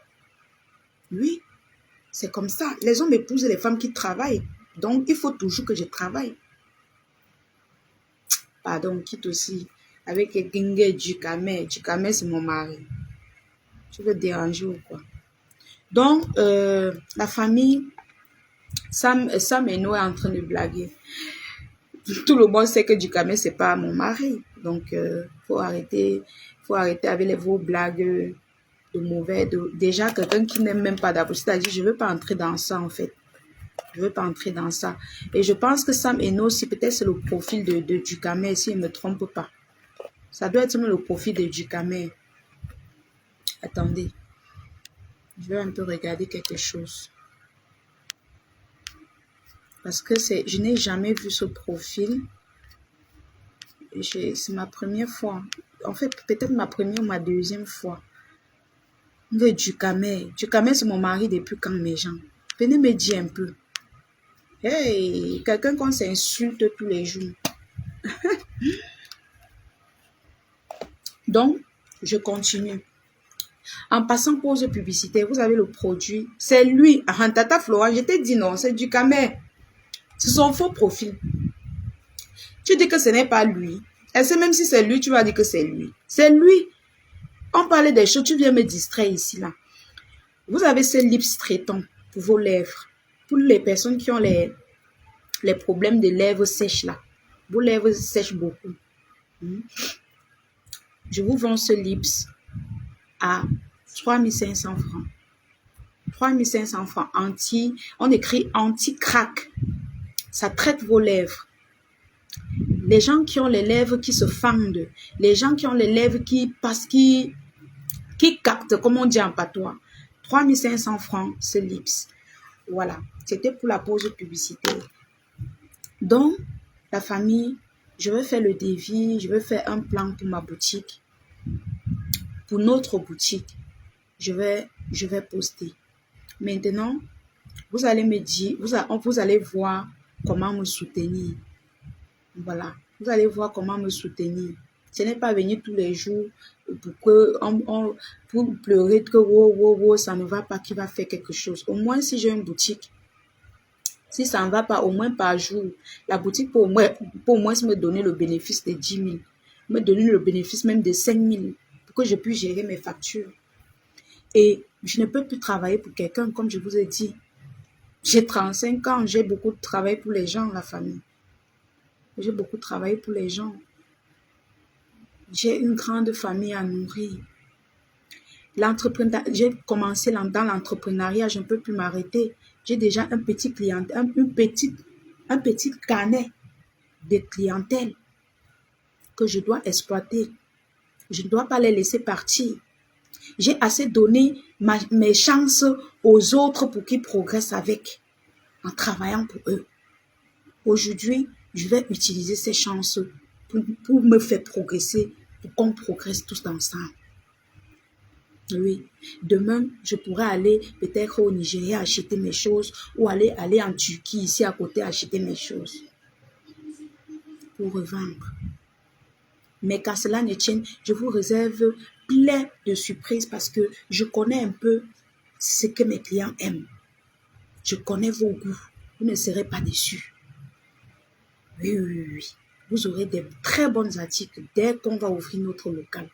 Oui, c'est comme ça. Les hommes épousent les femmes qui travaillent. Donc, il faut toujours que je travaille. Pardon, quitte aussi. Avec Genge Djukame. Djukame, c'est mon mari. Tu veux déranger ou quoi? Donc, la famille, Sam et Noé est en train de blaguer. Tout le monde sait que Djukame, c'est pas mon mari. Donc, faut arrêter avec vos blagues de mauvais. Déjà, quelqu'un qui n'aime même pas d'abord, c'est-à-dire, je veux pas entrer dans ça, en fait. Je veux pas entrer dans ça. Et je pense que Sam Eno aussi, peut-être c'est le profil de Djukame, si je ne me trompe pas. Ça doit être le profil de Djukame. Attendez. Je vais un peu regarder quelque chose. Parce que je n'ai jamais vu ce profil. C'est ma première fois. En fait, peut-être ma première ou ma deuxième fois. De Djukame. Djukame, c'est mon mari depuis quand, mes gens? Venez me dire un peu. Hey, quelqu'un qu'on s'insulte tous les jours. Donc, je continue. En passant pause publicitaire, vous avez le produit. C'est lui. Tata Florent, je t'ai dit non, c'est Djukame. C'est son faux profil. Tu dis que ce n'est pas lui. Est-ce que même si c'est lui, tu vas dire que c'est lui? C'est lui. On parlait des choses, tu viens me distraire ici, là. Vous avez ce lips traitant pour vos lèvres. Pour les personnes qui ont les problèmes de lèvres sèches, là. Vos lèvres sèchent beaucoup. Je vous vends ce lips à 3500 francs. 3500 francs. On écrit anti-crack. Ça traite vos lèvres. Les gens qui ont les lèvres qui se fendent, les gens qui ont les lèvres qui captent, comme on dit en patois. 3500 francs, ce lips. Voilà, c'était pour la pause publicitaire. Donc, la famille, je vais faire le devis, je vais faire un plan pour ma boutique. Pour notre boutique, je vais poster. Maintenant, vous allez me dire, vous allez voir comment me soutenir. Voilà, vous allez voir comment me soutenir. Ce n'est pas venir tous les jours pour pleurer que ça ne va pas, qui va faire quelque chose. Au moins, si j'ai une boutique, si ça ne va pas, au moins par jour, la boutique pour au moins me donner le bénéfice de 10 000, me donner le bénéfice même de 5 000 pour que je puisse gérer mes factures. Et je ne peux plus travailler pour quelqu'un, comme je vous ai dit. J'ai 35 ans, j'ai beaucoup de travail pour les gens, la famille. J'ai beaucoup travaillé pour les gens. J'ai une grande famille à nourrir. J'ai commencé dans l'entrepreneuriat, je ne peux plus m'arrêter. J'ai déjà un petit carnet de clientèle que je dois exploiter. Je ne dois pas les laisser partir. J'ai assez donné mes chances aux autres pour qu'ils progressent avec, en travaillant pour eux. Aujourd'hui, je vais utiliser ces chances pour me faire progresser, pour qu'on progresse tous ensemble. Oui, demain, je pourrais aller peut-être au Nigeria acheter mes choses ou aller en Turquie, ici à côté, acheter mes choses pour revendre. Mais qu'à cela ne tienne, je vous réserve plein de surprises parce que je connais un peu ce que mes clients aiment. Je connais vos goûts. Vous ne serez pas déçus. Oui. Vous aurez des très bons articles dès qu'on va ouvrir notre local.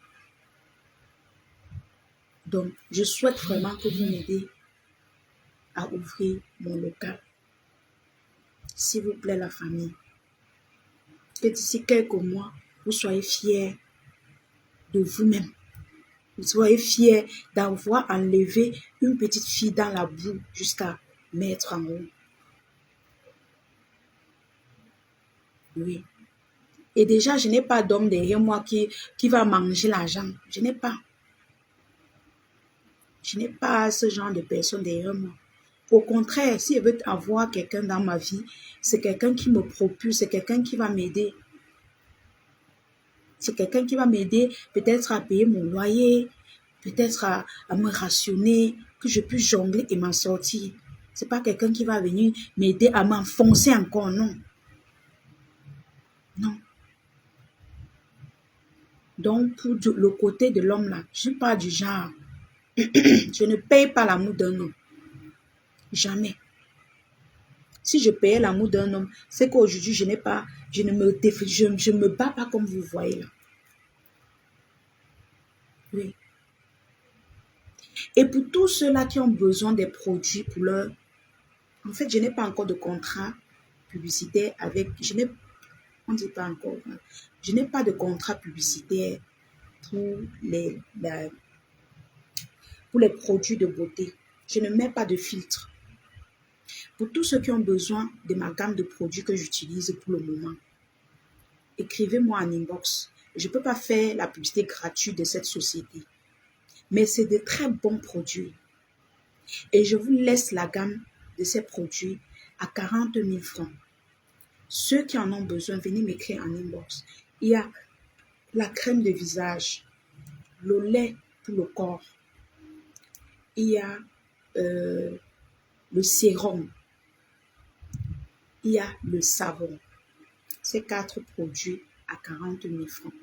Donc, je souhaite vraiment que vous m'aidez à ouvrir mon local. S'il vous plaît, la famille. Que d'ici quelques mois, vous soyez fiers de vous-même. Vous soyez fiers d'avoir enlevé une petite fille dans la boue jusqu'à mettre en haut. Oui. Et déjà, je n'ai pas d'homme derrière moi qui va manger l'argent. Je n'ai pas. Je n'ai pas ce genre de personne derrière moi. Au contraire, si je veux avoir quelqu'un dans ma vie, c'est quelqu'un qui me propulse, c'est quelqu'un qui va m'aider. C'est quelqu'un qui va m'aider peut-être à payer mon loyer, peut-être à me rationner, que je puisse jongler et m'en sortir. Ce n'est pas quelqu'un qui va venir m'aider à m'enfoncer encore, non. Non. Donc, pour le côté de l'homme là, je ne suis pas du genre. Je ne paye pas l'amour d'un homme. Jamais. Si je payais l'amour d'un homme, c'est qu'aujourd'hui, je ne me bats pas comme vous voyez là. Oui. Et pour tous ceux-là qui ont besoin des produits pour leur... En fait, je n'ai pas encore de contrat publicitaire avec... On ne dit pas encore. Je n'ai pas de contrat publicitaire pour les produits de beauté. Je ne mets pas de filtre. Pour tous ceux qui ont besoin de ma gamme de produits que j'utilise pour le moment, écrivez-moi en inbox. Je ne peux pas faire la publicité gratuite de cette société. Mais c'est de très bons produits. Et je vous laisse la gamme de ces produits à 40 000 francs. Ceux qui en ont besoin, venez m'écrire en inbox. Il y a la crème de visage, le lait pour le corps. Il y a le sérum. Il y a le savon. Ces 4 produits à 40 000 francs.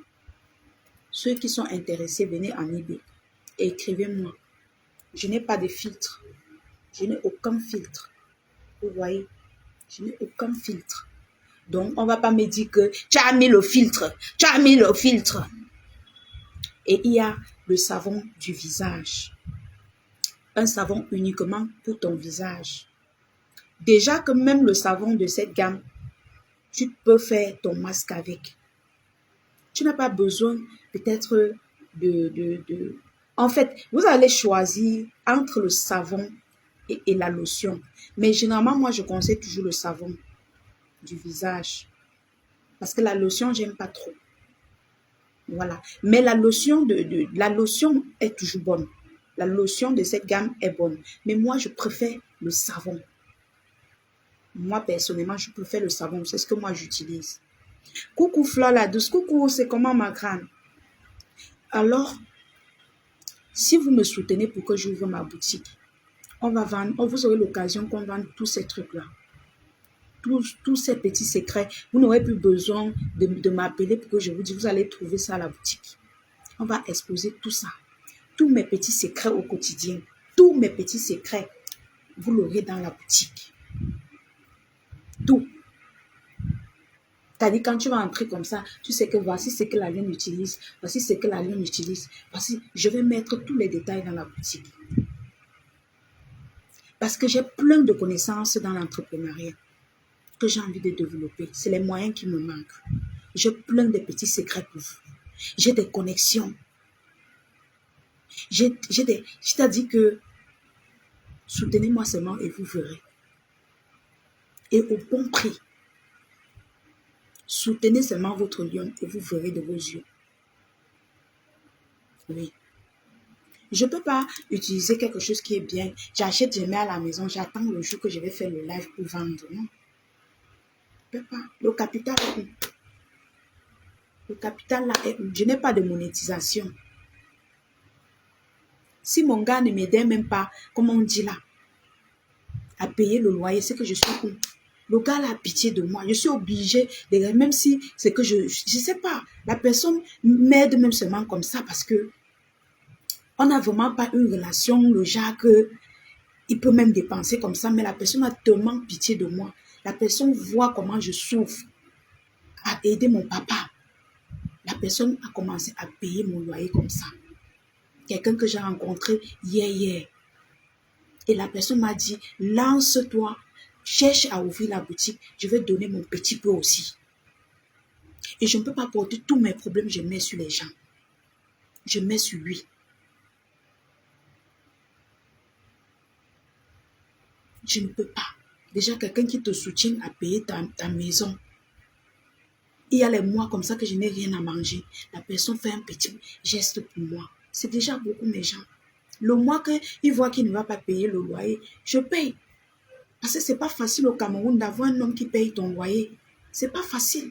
Ceux qui sont intéressés, venez en eBay et écrivez-moi. Je n'ai pas de filtre. Je n'ai aucun filtre. Vous voyez, je n'ai aucun filtre. Donc, on ne va pas me dire que tu as mis le filtre. Tu as mis le filtre. Et il y a le savon du visage. Un savon uniquement pour ton visage. Déjà que même le savon de cette gamme, tu peux faire ton masque avec. Tu n'as pas besoin peut-être de... En fait, vous allez choisir entre le savon et la lotion. Mais généralement, moi, je conseille toujours le savon du visage. Parce que la lotion, j'aime pas trop. Voilà. Mais la lotion la lotion est toujours bonne. La lotion de cette gamme est bonne. Mais moi, je préfère le savon. Moi, personnellement, je préfère le savon. C'est ce que moi, j'utilise. Coucou Fleur la douce. Coucou, c'est comment ma grande? Alors, si vous me soutenez pour que j'ouvre ma boutique, on va vendre, vous aurez l'occasion qu'on vende tous ces trucs-là. tous ces petits secrets. Vous n'aurez plus besoin de m'appeler pour que je vous dise, vous allez trouver ça à la boutique. On va exposer tout ça. Tous mes petits secrets au quotidien. Tous mes petits secrets, vous l'aurez dans la boutique. Tout. C'est-à-dire, quand tu vas entrer comme ça, tu sais que voici ce que la lionne utilise, voici ce que la lionne utilise, voici, je vais mettre tous les détails dans la boutique. Parce que j'ai plein de connaissances dans l'entrepreneuriat que j'ai envie de développer. C'est les moyens qui me manquent. J'ai plein de petits secrets pour vous. J'ai des connexions. C'est-à-dire que soutenez-moi seulement et vous verrez. Et au bon prix. Soutenez seulement votre lion et vous verrez de vos yeux. Oui. Je ne peux pas utiliser quelque chose qui est bien. J'achète, je mets à la maison, j'attends le jour que je vais faire le live pour vendre. Non. Je ne peux pas. Le capital est où? Le capital là est où? Je n'ai pas de monétisation. Si mon gars ne m'aidait même pas, comme on dit là, à payer le loyer, c'est que je suis où? Le gars a pitié de moi. Je suis obligée, même si c'est que je ne sais pas, la personne m'aide même seulement comme ça parce que on n'a vraiment pas une relation, le genre que il peut même dépenser comme ça, mais la personne a tellement pitié de moi. La personne voit comment je souffre à aider mon papa. La personne a commencé à payer mon loyer comme ça. Quelqu'un que j'ai rencontré hier. Et la personne m'a dit, lance-toi, cherche à ouvrir la boutique, je vais donner mon petit peu aussi. Et je ne peux pas porter tous mes problèmes, je mets sur les gens. Je mets sur lui. Je ne peux pas. Déjà, quelqu'un qui te soutient à payer ta maison. Il y a les mois comme ça que je n'ai rien à manger. La personne fait un petit geste pour moi. C'est déjà beaucoup, mes gens. Le mois qu'il voit qu'il ne va pas payer le loyer, je paye. Parce que ce n'est pas facile au Cameroun d'avoir un homme qui paye ton loyer. Ce n'est pas facile.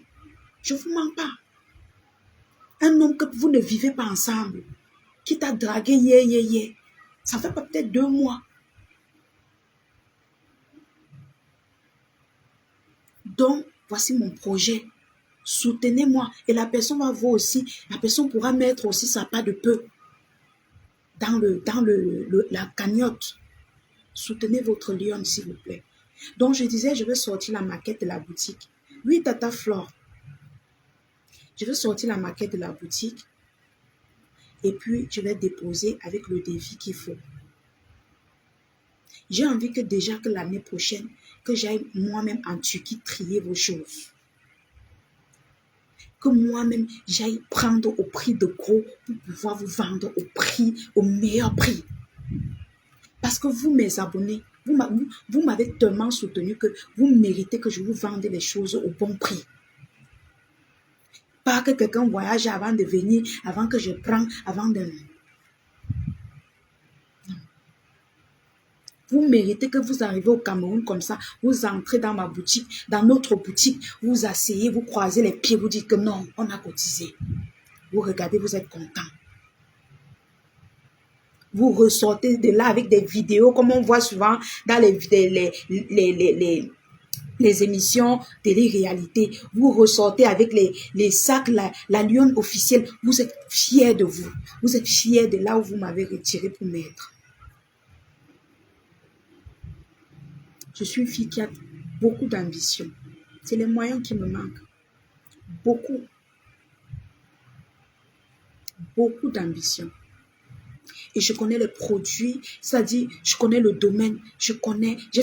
Je ne vous mens pas. Un homme que vous ne vivez pas ensemble, qui t'a dragué hier. Ça fait peut-être 2 mois. Donc, voici mon projet. Soutenez-moi. Et la personne va voir aussi, la personne pourra mettre aussi sa part de peu dans la cagnotte. Soutenez votre lion, s'il vous plaît. Donc, je disais, je vais sortir la maquette de la boutique. Oui, Tata Flore. Je vais sortir la maquette de la boutique et puis je vais déposer avec le devis qu'il faut. J'ai envie que déjà que l'année prochaine, que j'aille moi-même en Turquie trier vos choses. Que moi-même, j'aille prendre au prix de gros pour pouvoir vous vendre au meilleur prix. Parce que vous, mes abonnés, vous m'avez tellement soutenu que vous méritez que je vous vende les choses au bon prix. Pas que quelqu'un voyage avant de venir, avant que je prenne, avant de... Non. Vous méritez que vous arrivez au Cameroun comme ça, vous entrez dans ma boutique, dans notre boutique, vous asseyez, vous croisez les pieds, vous dites que non, on a cotisé. Vous regardez, vous êtes content. Vous ressortez de là avec des vidéos comme on voit souvent dans les émissions télé-réalité. Vous ressortez avec les sacs, la lionne officielle. Vous êtes fiers de vous. Vous êtes fiers de là où vous m'avez retiré pour m'être. Je suis une fille qui a beaucoup d'ambition. C'est les moyens qui me manquent. Beaucoup. Beaucoup d'ambition. Et je connais les produits, c'est-à-dire, je connais le domaine, j'ai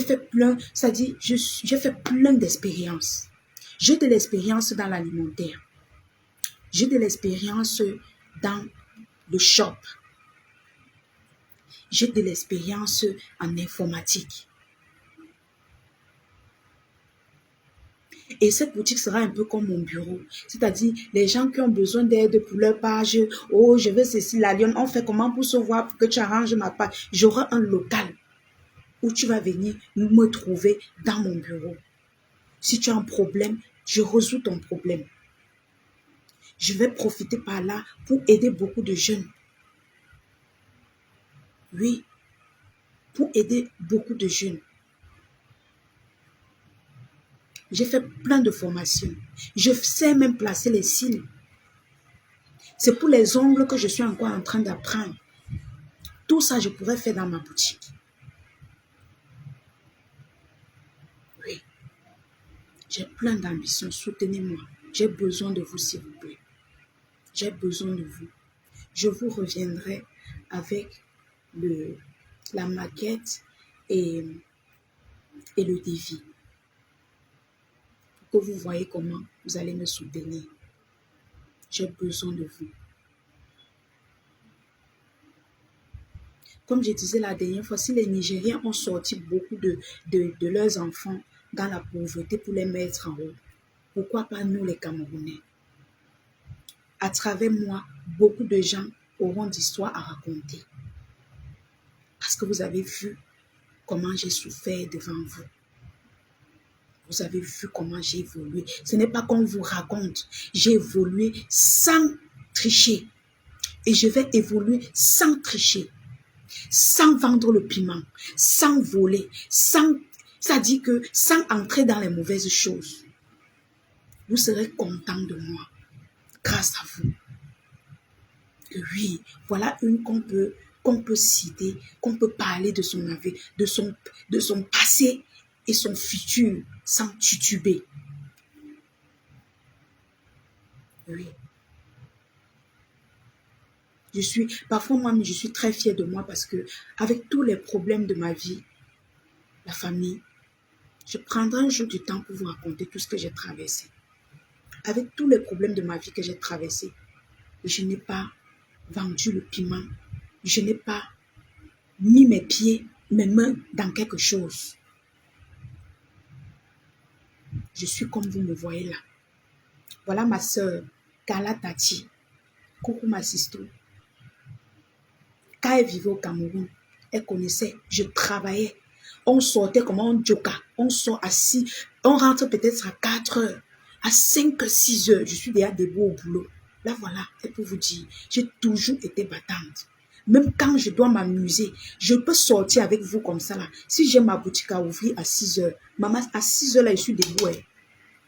fait plein, c'est-à-dire, j'ai fait plein d'expériences. J'ai de l'expérience dans l'alimentaire. J'ai de l'expérience dans le shop. J'ai de l'expérience en informatique. Et cette boutique sera un peu comme mon bureau. C'est-à-dire, les gens qui ont besoin d'aide pour leur page, oh, je veux ceci, la lionne, on fait comment pour se voir, pour que tu arranges ma page. J'aurai un local où tu vas venir me trouver dans mon bureau. Si tu as un problème, je résous ton problème. Je vais profiter par là pour aider beaucoup de jeunes. Oui, pour aider beaucoup de jeunes. J'ai fait plein de formations. Je sais même placer les cils. C'est pour les ongles que je suis encore en train d'apprendre. Tout ça, je pourrais faire dans ma boutique. Oui. J'ai plein d'ambitions. Soutenez-moi. J'ai besoin de vous, s'il vous plaît. J'ai besoin de vous. Je vous reviendrai avec la maquette et le devis. Pour que vous voyez comment vous allez me soutenir. J'ai besoin de vous. Comme je disais la dernière fois, si les Nigériens ont sorti beaucoup de leurs enfants dans la pauvreté pour les mettre en haut, pourquoi pas nous les Camerounais? À travers moi, beaucoup de gens auront d'histoires à raconter. Parce que vous avez vu comment j'ai souffert devant vous. Vous avez vu comment j'ai évolué. Ce n'est pas qu'on vous raconte. J'ai évolué sans tricher. Et je vais évoluer sans tricher. Sans vendre le piment. Sans voler. C'est-à-dire que sans entrer dans les mauvaises choses. Vous serez content de moi. Grâce à vous. Oui, voilà une qu'on peut citer, qu'on peut parler de son avis, de son passé et son futur sans tituber. Oui. Parfois moi-même, je suis très fière de moi parce que avec tous les problèmes de ma vie, la famille, je prendrai un jour du temps pour vous raconter tout ce que j'ai traversé. Avec tous les problèmes de ma vie que j'ai traversés, je n'ai pas vendu le piment, je n'ai pas mis mes mains dans quelque chose. Je suis comme vous me voyez là. Voilà ma soeur, Kala Tati. Coucou ma sister. Quand elle vivait au Cameroun, elle connaissait, je travaillais. On sortait comme un joka. On sort à 6, on rentre peut-être à 4 heures. À 5, 6 heures, je suis déjà debout au boulot. Là voilà, c'est pour vous dire, j'ai toujours été battante. Même quand je dois m'amuser, je peux sortir avec vous comme ça là. Si j'ai ma boutique à ouvrir à 6 heures, maman, à 6 heures là, je suis debout.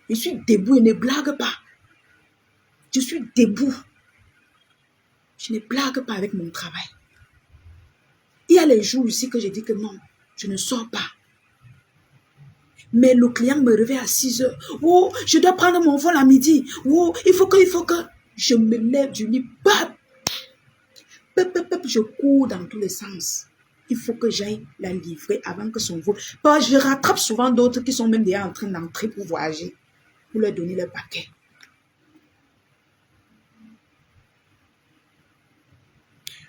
Je suis debout et ne blague pas. Je suis debout. Je ne blague pas avec mon travail. Il y a les jours ici que je dis que non, je ne sors pas. Mais le client me réveille à 6 heures. Oh, je dois prendre mon vol à midi. Oh, il faut que. Je me lève du lit. Bap, je cours dans tous les sens. Il faut que j'aille la livrer avant que son vol. Je rattrape souvent d'autres qui sont même déjà en train d'entrer pour voyager. Pour leur donner le paquet.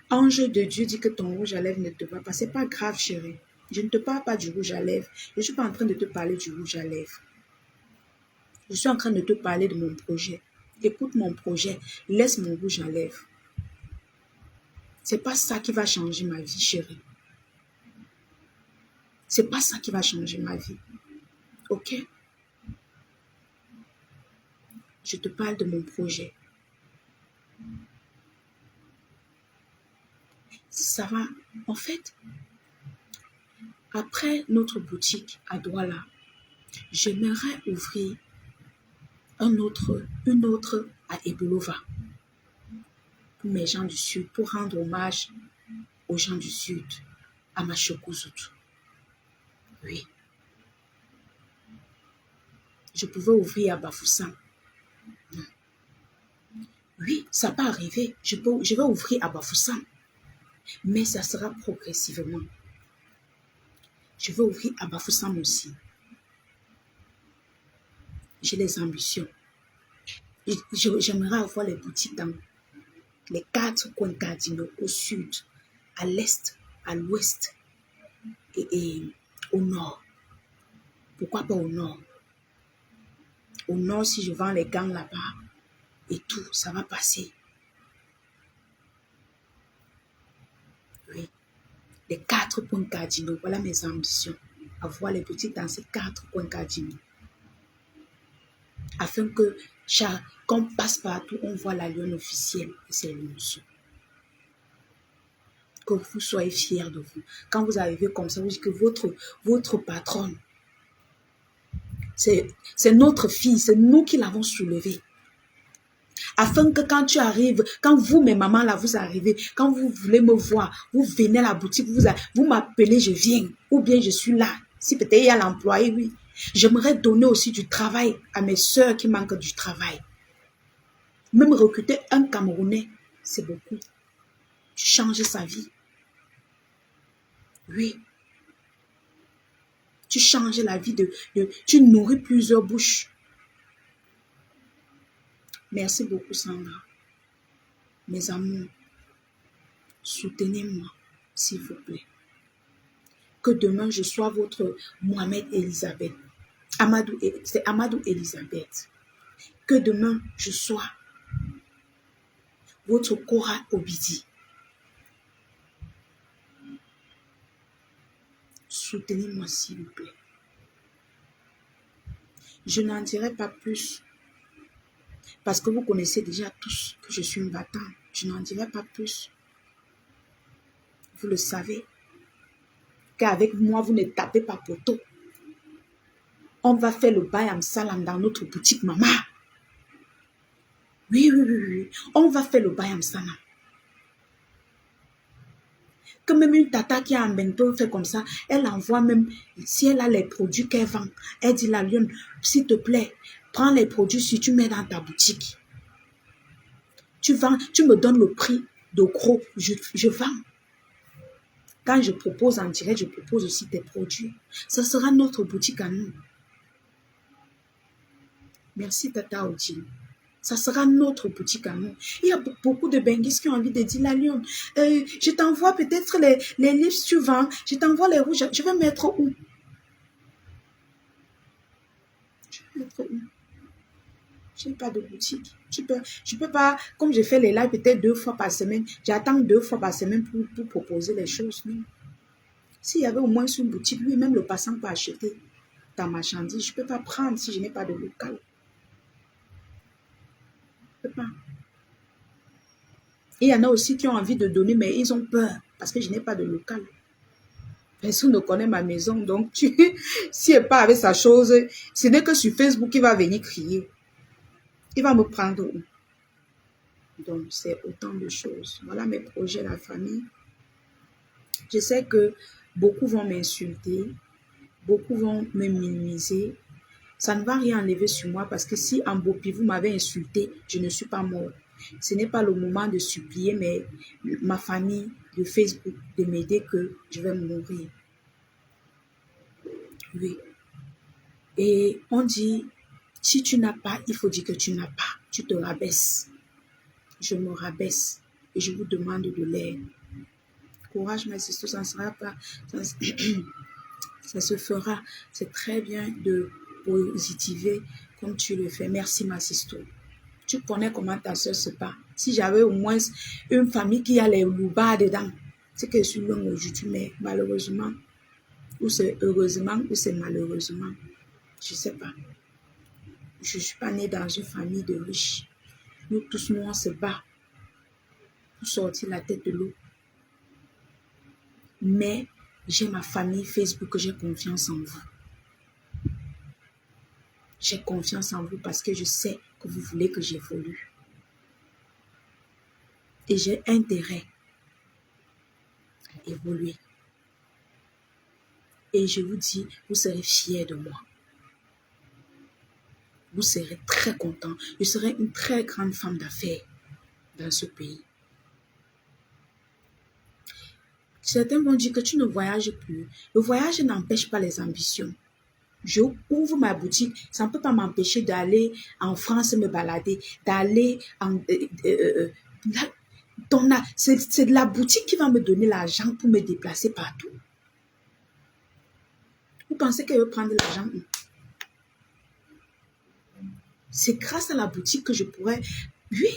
Ange de Dieu dit que ton rouge à lèvres ne te va pas. C'est pas grave, chérie. Je ne te parle pas du rouge à lèvres. Je ne suis pas en train de te parler du rouge à lèvres. Je suis en train de te parler de mon projet. Écoute mon projet. Laisse mon rouge à lèvres. C'est pas ça qui va changer ma vie, chérie. C'est pas ça qui va changer ma vie. Ok? Je te parle de mon projet. Ça va. En fait, après notre boutique à Douala, j'aimerais ouvrir une autre à Ebelova. Pour mes gens du Sud, pour rendre hommage aux gens du Sud, à Machokouzout. Oui. Je pouvais ouvrir à Bafoussam. Oui, ça peut arriver. Je vais ouvrir à Bafoussam. Mais ça sera progressivement. Je vais ouvrir à Bafoussam aussi. J'ai des ambitions. J'aimerais avoir les boutiques dans les 4 coins cardinaux, au sud, à l'est, à l'ouest et au nord. Pourquoi pas au nord? Au nord, si je vends les gants là-bas et tout, ça va passer. Oui. Les 4 points cardinaux, voilà mes ambitions. Avoir les boutiques dans ces 4 points cardinaux. Afin que quand on passe partout, on voit la lionne officielle. Et c'est l'unissant. Que vous soyez fiers de vous. Quand vous arrivez comme ça, vous dites que votre patronne, C'est notre fille, c'est nous qui l'avons soulevée. Afin que quand tu arrives, quand vous, mes mamans, là, vous arrivez, quand vous voulez me voir, vous venez à la boutique, vous m'appelez, je viens, ou bien je suis là. Si peut-être il y a l'employé, oui. J'aimerais donner aussi du travail à mes sœurs qui manquent du travail. Même recruter un Camerounais, c'est beaucoup. Tu changes sa vie. Oui. Tu changes la vie tu nourris plusieurs bouches. Merci beaucoup, Sandra. Mes amours, soutenez-moi, s'il vous plaît. Que demain, je sois votre Mohamed Elisabeth. C'est Amadou Elisabeth. Que demain, je sois votre Cora Obidi. Soutenez-moi, s'il vous plaît. Je n'en dirai pas plus. Parce que vous connaissez déjà tous que je suis une battante. Je n'en dirai pas plus. Vous le savez. Qu'avec moi, vous ne tapez pas poteau. On va faire le bayam salam dans notre boutique, maman. Oui. On va faire le bayam salam. Que même une tata qui a un bento fait comme ça, elle envoie même, si elle a les produits qu'elle vend, elle dit la lionne, s'il te plaît, prends les produits si tu mets dans ta boutique. Tu vends, tu me donnes le prix de gros, je vends. Quand je propose en direct, je propose aussi tes produits. Ce sera notre boutique à nous. Merci Tata Odile. Ça sera notre boutique à nous. Il y a beaucoup de benguis qui ont envie de dire, la lionne, je t'envoie peut-être les livres suivants, je t'envoie les rouges, je vais mettre où? Je n'ai pas de boutique. Je peux pas, comme je fais les lives peut-être 2 fois par semaine, j'attends 2 fois par semaine pour proposer les choses. Non. S'il y avait au moins une boutique, lui, même le passant peut acheter ta marchandise. Je ne peux pas prendre si je n'ai pas de local. Je ne peux pas. Et il y en a aussi qui ont envie de donner, mais ils ont peur parce que je n'ai pas de local. Personne ne connaît ma maison, donc si elle part avec sa chose, ce n'est que sur Facebook qu'il va venir crier. Il va me prendre où? Donc, c'est autant de choses. Voilà mes projets, la famille. Je sais que beaucoup vont m'insulter, beaucoup vont me minimiser. Ça ne va rien enlever sur moi parce que si en Bopi, vous m'avez insulté, je ne suis pas mort. Ce n'est pas le moment de supplier ma famille de Facebook de m'aider que je vais mourir. Oui. Et on dit, si tu n'as pas, il faut dire que tu n'as pas. Tu te rabaisses. Je me rabaisse et je vous demande de l'aide. Courage, mes sisters, ça ne sera pas... Ça se fera. C'est très bien de positiver comme tu le fais. Merci, ma sister. Tu connais comment ta soeur se bat. Si j'avais au moins une famille qui a les loubas dedans, c'est que je suis loin aujourd'hui, mais malheureusement, ou c'est heureusement, ou c'est malheureusement, je ne sais pas. Je ne suis pas née dans une famille de riches. Nous tous, nous, on se bat pour sortir la tête de l'eau. Mais j'ai ma famille Facebook, j'ai confiance en vous. J'ai confiance en vous parce que je sais que vous voulez que j'évolue. Et j'ai intérêt à évoluer. Et je vous dis, vous serez fiers de moi. Vous serez très contents. Je serai une très grande femme d'affaires dans ce pays. Certains vont dire que tu ne voyages plus. Le voyage n'empêche pas les ambitions. Je ouvre ma boutique, ça ne peut pas m'empêcher d'aller en France me balader, d'aller en... c'est de la boutique qui va me donner l'argent pour me déplacer partout. Vous pensez qu'elle veut prendre l'argent? C'est grâce à la boutique que je pourrais, oui,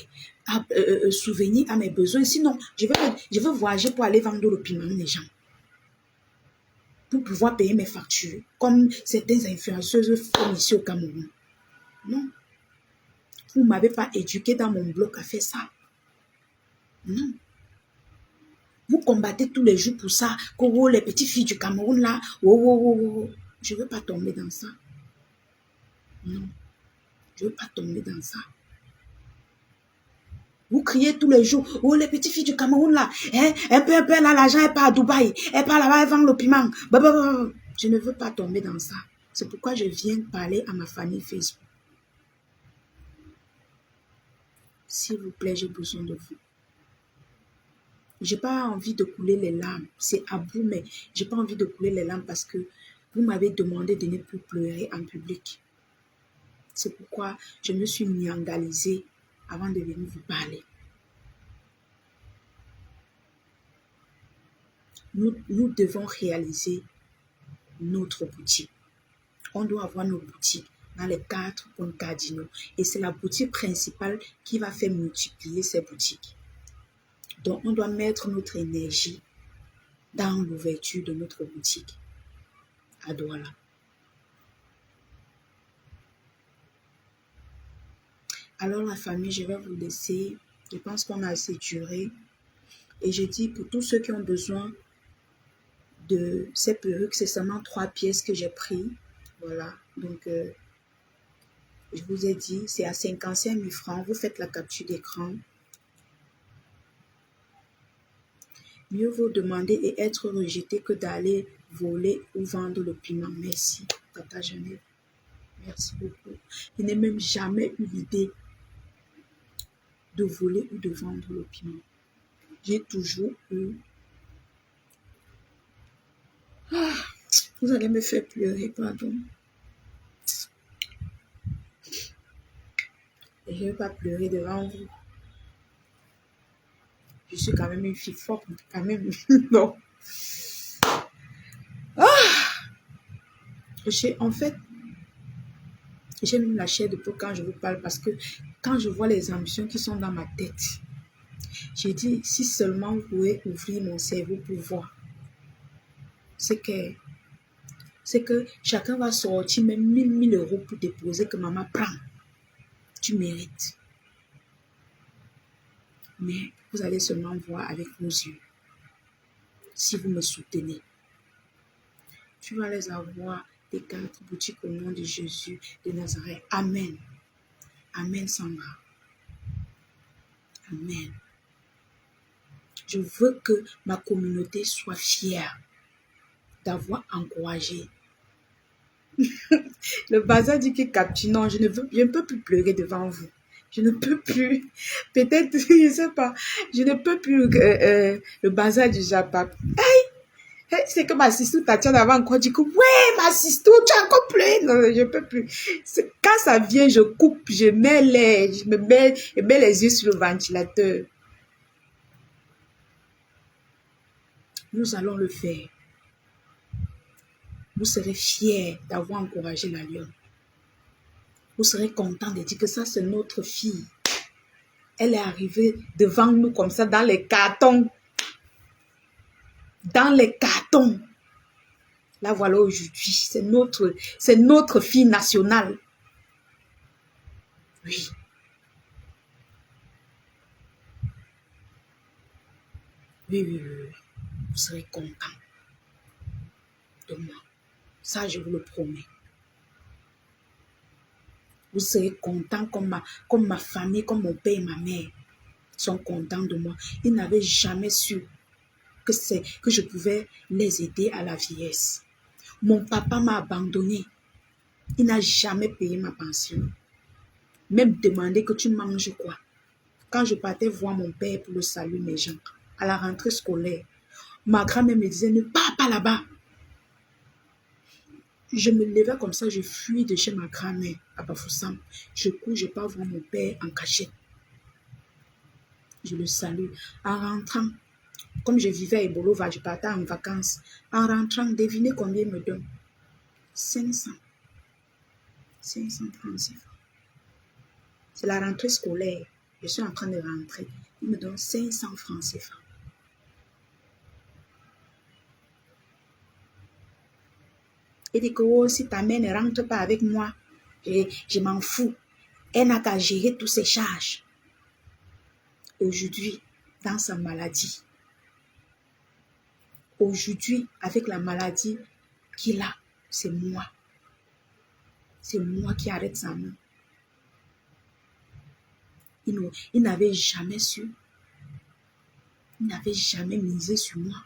souvenir à mes besoins. Sinon, je vais voyager pour aller vendre le piment aux gens. Pour pouvoir payer mes factures, comme certaines influenceuses font ici au Cameroun. Non. Vous ne m'avez pas éduqué dans mon bloc à faire ça. Non. Vous combattez tous les jours pour ça. Que les petites filles du Cameroun là, je ne veux pas tomber dans ça. Non, je ne veux pas tomber dans ça. Vous criez tous les jours, oh les petites filles du Cameroun là, hein, un peu là, l'argent elle part à Dubaï, elle part là-bas, elle vend le piment. Je ne veux pas tomber dans ça. C'est pourquoi je viens parler à ma famille Facebook. S'il vous plaît, j'ai besoin de vous. J'ai pas envie de couler les larmes. C'est à vous, mais j'ai pas envie de couler les larmes parce que vous m'avez demandé de ne plus pleurer en public. C'est pourquoi je me suis niangalisée avant de venir vous parler. Nous devons réaliser notre boutique. On doit avoir nos boutiques dans les 4 points cardinaux. Et c'est la boutique principale qui va faire multiplier ces boutiques. Donc, on doit mettre notre énergie dans l'ouverture de notre boutique à Douala. Alors, la famille, je vais vous laisser. Je pense qu'on a assez duré. Et je dis pour tous ceux qui ont besoin de ces perruques, c'est seulement 3 pièces que j'ai pris. Voilà. Donc, je vous ai dit, c'est à 55 000 francs. Vous faites la capture d'écran. Mieux vaut demander et être rejeté que d'aller voler ou vendre le piment. Merci, Tata Genève. Merci beaucoup. Je n'ai même jamais eu l'idée de voler ou de vendre le piment. J'ai toujours eu... vous allez me faire pleurer, pardon. Et je ne vais pas pleurer devant vous. Je suis quand même une fille forte, quand même. Non. En fait, j'ai même la chair de peau quand je vous parle parce que quand je vois les ambitions qui sont dans ma tête, j'ai dit, si seulement vous pouvez ouvrir mon cerveau pour voir, c'est que chacun va sortir même 1000 euros pour déposer que maman prend. Tu mérites. Mais vous allez seulement voir avec vos yeux. Si vous me soutenez, tu vas les avoir des 4 boutiques au nom de Jésus de Nazareth. Amen. Amen, Sandra. Amen. Je veux que ma communauté soit fière d'avoir encouragé. Le bazar dit qu'il capture. Non, je ne peux plus pleurer devant vous. Je ne peux plus. Peut-être, je ne sais pas. Je ne peux plus le bazar du Japon. Hey, c'est que ma sister Tatiana avait encore dit que ouais, ma sister, tu as encore pleuré. Non, je ne peux plus. Quand ça vient, je coupe, je mets les yeux sur le ventilateur. Nous allons le faire. Vous serez fiers d'avoir encouragé la lionne. Vous serez contents de dire que ça, c'est notre fille. Elle est arrivée devant nous comme ça dans les cartons. Dans les cartons. La voilà aujourd'hui. C'est notre fille nationale. Oui. Oui. Vous serez contents de moi. Ça, je vous le promets. Vous serez contents comme ma famille, comme mon père et ma mère sont contents de moi. Ils n'avaient jamais su que je pouvais les aider à la vieillesse. Mon papa m'a abandonné. Il n'a jamais payé ma pension. Même demandé que tu manges quoi. Quand je partais voir mon père pour le salut mes gens, à la rentrée scolaire, ma grand-mère me disait ne pars pas là-bas. Je me levais comme ça, je fuis de chez ma grand-mère à Bafoussam. Je cours, je pars voir mon père en cachette. Je le salue. En rentrant, comme je vivais à Ebolova, je partais en vacances. En rentrant, devinez combien il me donne? 500 francs CFA. C'est la rentrée scolaire. Je suis en train de rentrer. Il me donne 500 francs CFA. Il dit que oh, si ta mère ne rentre pas avec moi, je m'en fous. Elle n'a qu'à gérer toutes ses charges. Aujourd'hui, dans sa maladie, aujourd'hui, avec la maladie qu'il a, c'est moi. C'est moi qui arrête sa main. Il n'avait jamais su. Il n'avait jamais misé sur moi.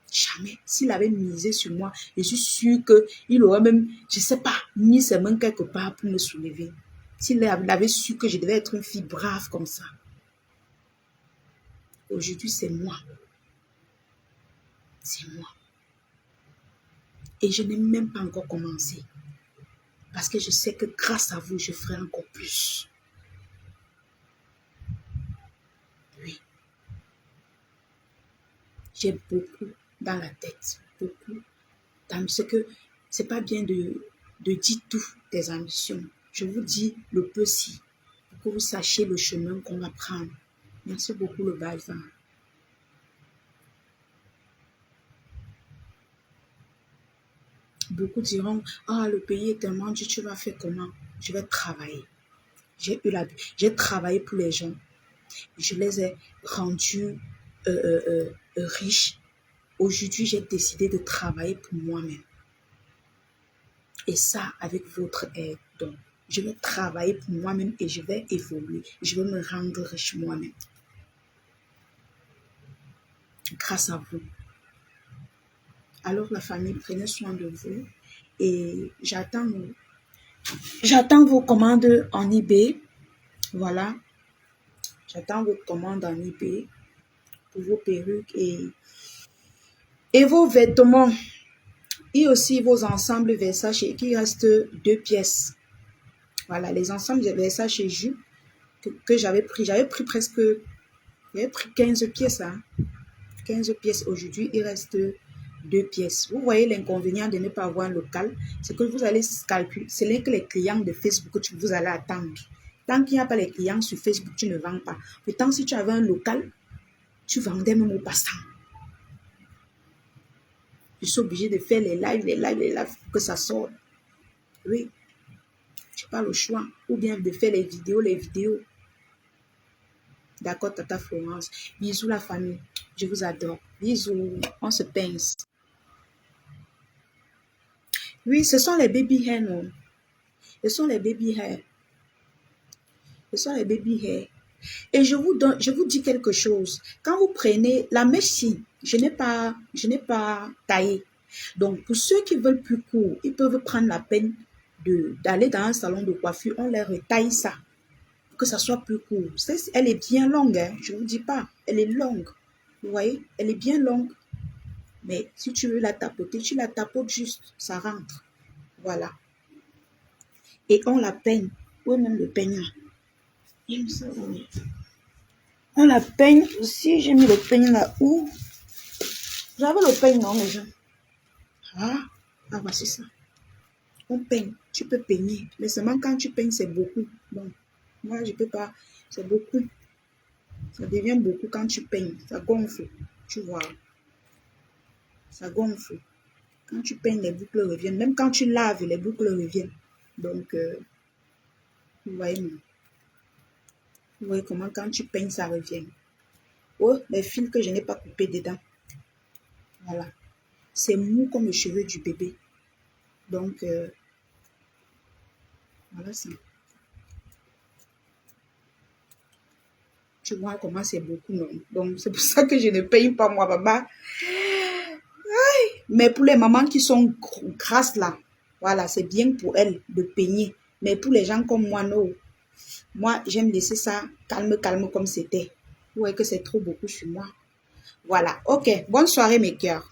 Jamais. S'il avait misé sur moi, je suis sûre qu'il aurait même, je ne sais pas, mis ses mains quelque part pour me soulever. S'il avait su que je devais être une fille brave comme ça. Aujourd'hui, c'est moi. C'est moi. Et je n'ai même pas encore commencé. Parce que je sais que grâce à vous, je ferai encore plus. Oui. J'ai beaucoup dans la tête. Beaucoup. Parce que c'est pas bien de dire tout tes ambitions. Je vous dis le peu-ci. Pour que vous sachiez le chemin qu'on va prendre. Merci beaucoup, le Balvin. Beaucoup diront, ah, le pays est tellement dur, tu vas faire comment? Je vais travailler. J'ai travaillé pour les gens. Je les ai rendus riches. Aujourd'hui, j'ai décidé de travailler pour moi-même. Et ça, avec votre aide. Donc, je vais travailler pour moi-même et je vais évoluer. Je vais me rendre riche moi-même. Grâce à vous. Alors, la famille, prenez soin de vous. Et j'attends vos commandes en eBay. Voilà. J'attends vos commandes en eBay pour vos perruques et vos vêtements. Et aussi vos ensembles Versace qui restent 2 pièces. Voilà, les ensembles de Versace jupe que j'avais pris. J'avais pris 15 pièces. Hein. 15 pièces aujourd'hui, il reste 2 pièces. Vous voyez l'inconvénient de ne pas avoir un local, c'est que vous allez calculer, c'est que les clients de Facebook que vous allez attendre. Tant qu'il n'y a pas les clients sur Facebook, tu ne vends pas. Pourtant, si tu avais un local, tu vendais même au passant. Je suis obligée de faire les lives pour que ça sorte. Oui. Tu n'as pas le choix. Ou bien de faire les vidéos. D'accord, Tata Florence. Bisous la famille. Je vous adore. Bisous. On se pince. Oui, ce sont les baby hair, non? Ce sont les baby hair. Ce sont les baby hair. Et je vous dis quelque chose. Quand vous prenez la mèche, je n'ai pas taillé. Donc, pour ceux qui veulent plus court, ils peuvent prendre la peine d'aller dans un salon de coiffure. On leur retaille ça. Pour que ça soit plus court. Elle est bien longue, hein, je ne vous dis pas. Elle est longue. Vous voyez? Elle est bien longue. Mais si tu veux la tapoter, tu la tapotes juste. Ça rentre. Voilà. Et on la peigne. Ou même le peignard. On la peigne aussi. J'ai mis le peigne là-haut. Vous avez le peigne, non, les gens? Ah, voici ça. On peigne. Tu peux peigner. Mais seulement quand tu peignes, c'est beaucoup. Bon, moi, je ne peux pas. C'est beaucoup. Ça devient beaucoup quand tu peignes. Ça gonfle. Tu vois. Ça gonfle. Quand tu peignes, les boucles reviennent. Même quand tu laves, les boucles reviennent. Donc, vous voyez, vous voyez comment quand tu peignes, ça revient. Oh, les fils que je n'ai pas coupés dedans. Voilà. C'est mou comme les cheveux du bébé. Donc, voilà ça. Tu vois comment c'est beaucoup, non? Donc, c'est pour ça que je ne paye pas moi, papa. Mais pour les mamans qui sont grasses là, voilà, c'est bien pour elles de peigner. Mais pour les gens comme moi, non. Moi, j'aime laisser ça calme comme c'était. Vous voyez que c'est trop beaucoup sur moi. Voilà, ok. Bonne soirée, mes cœurs.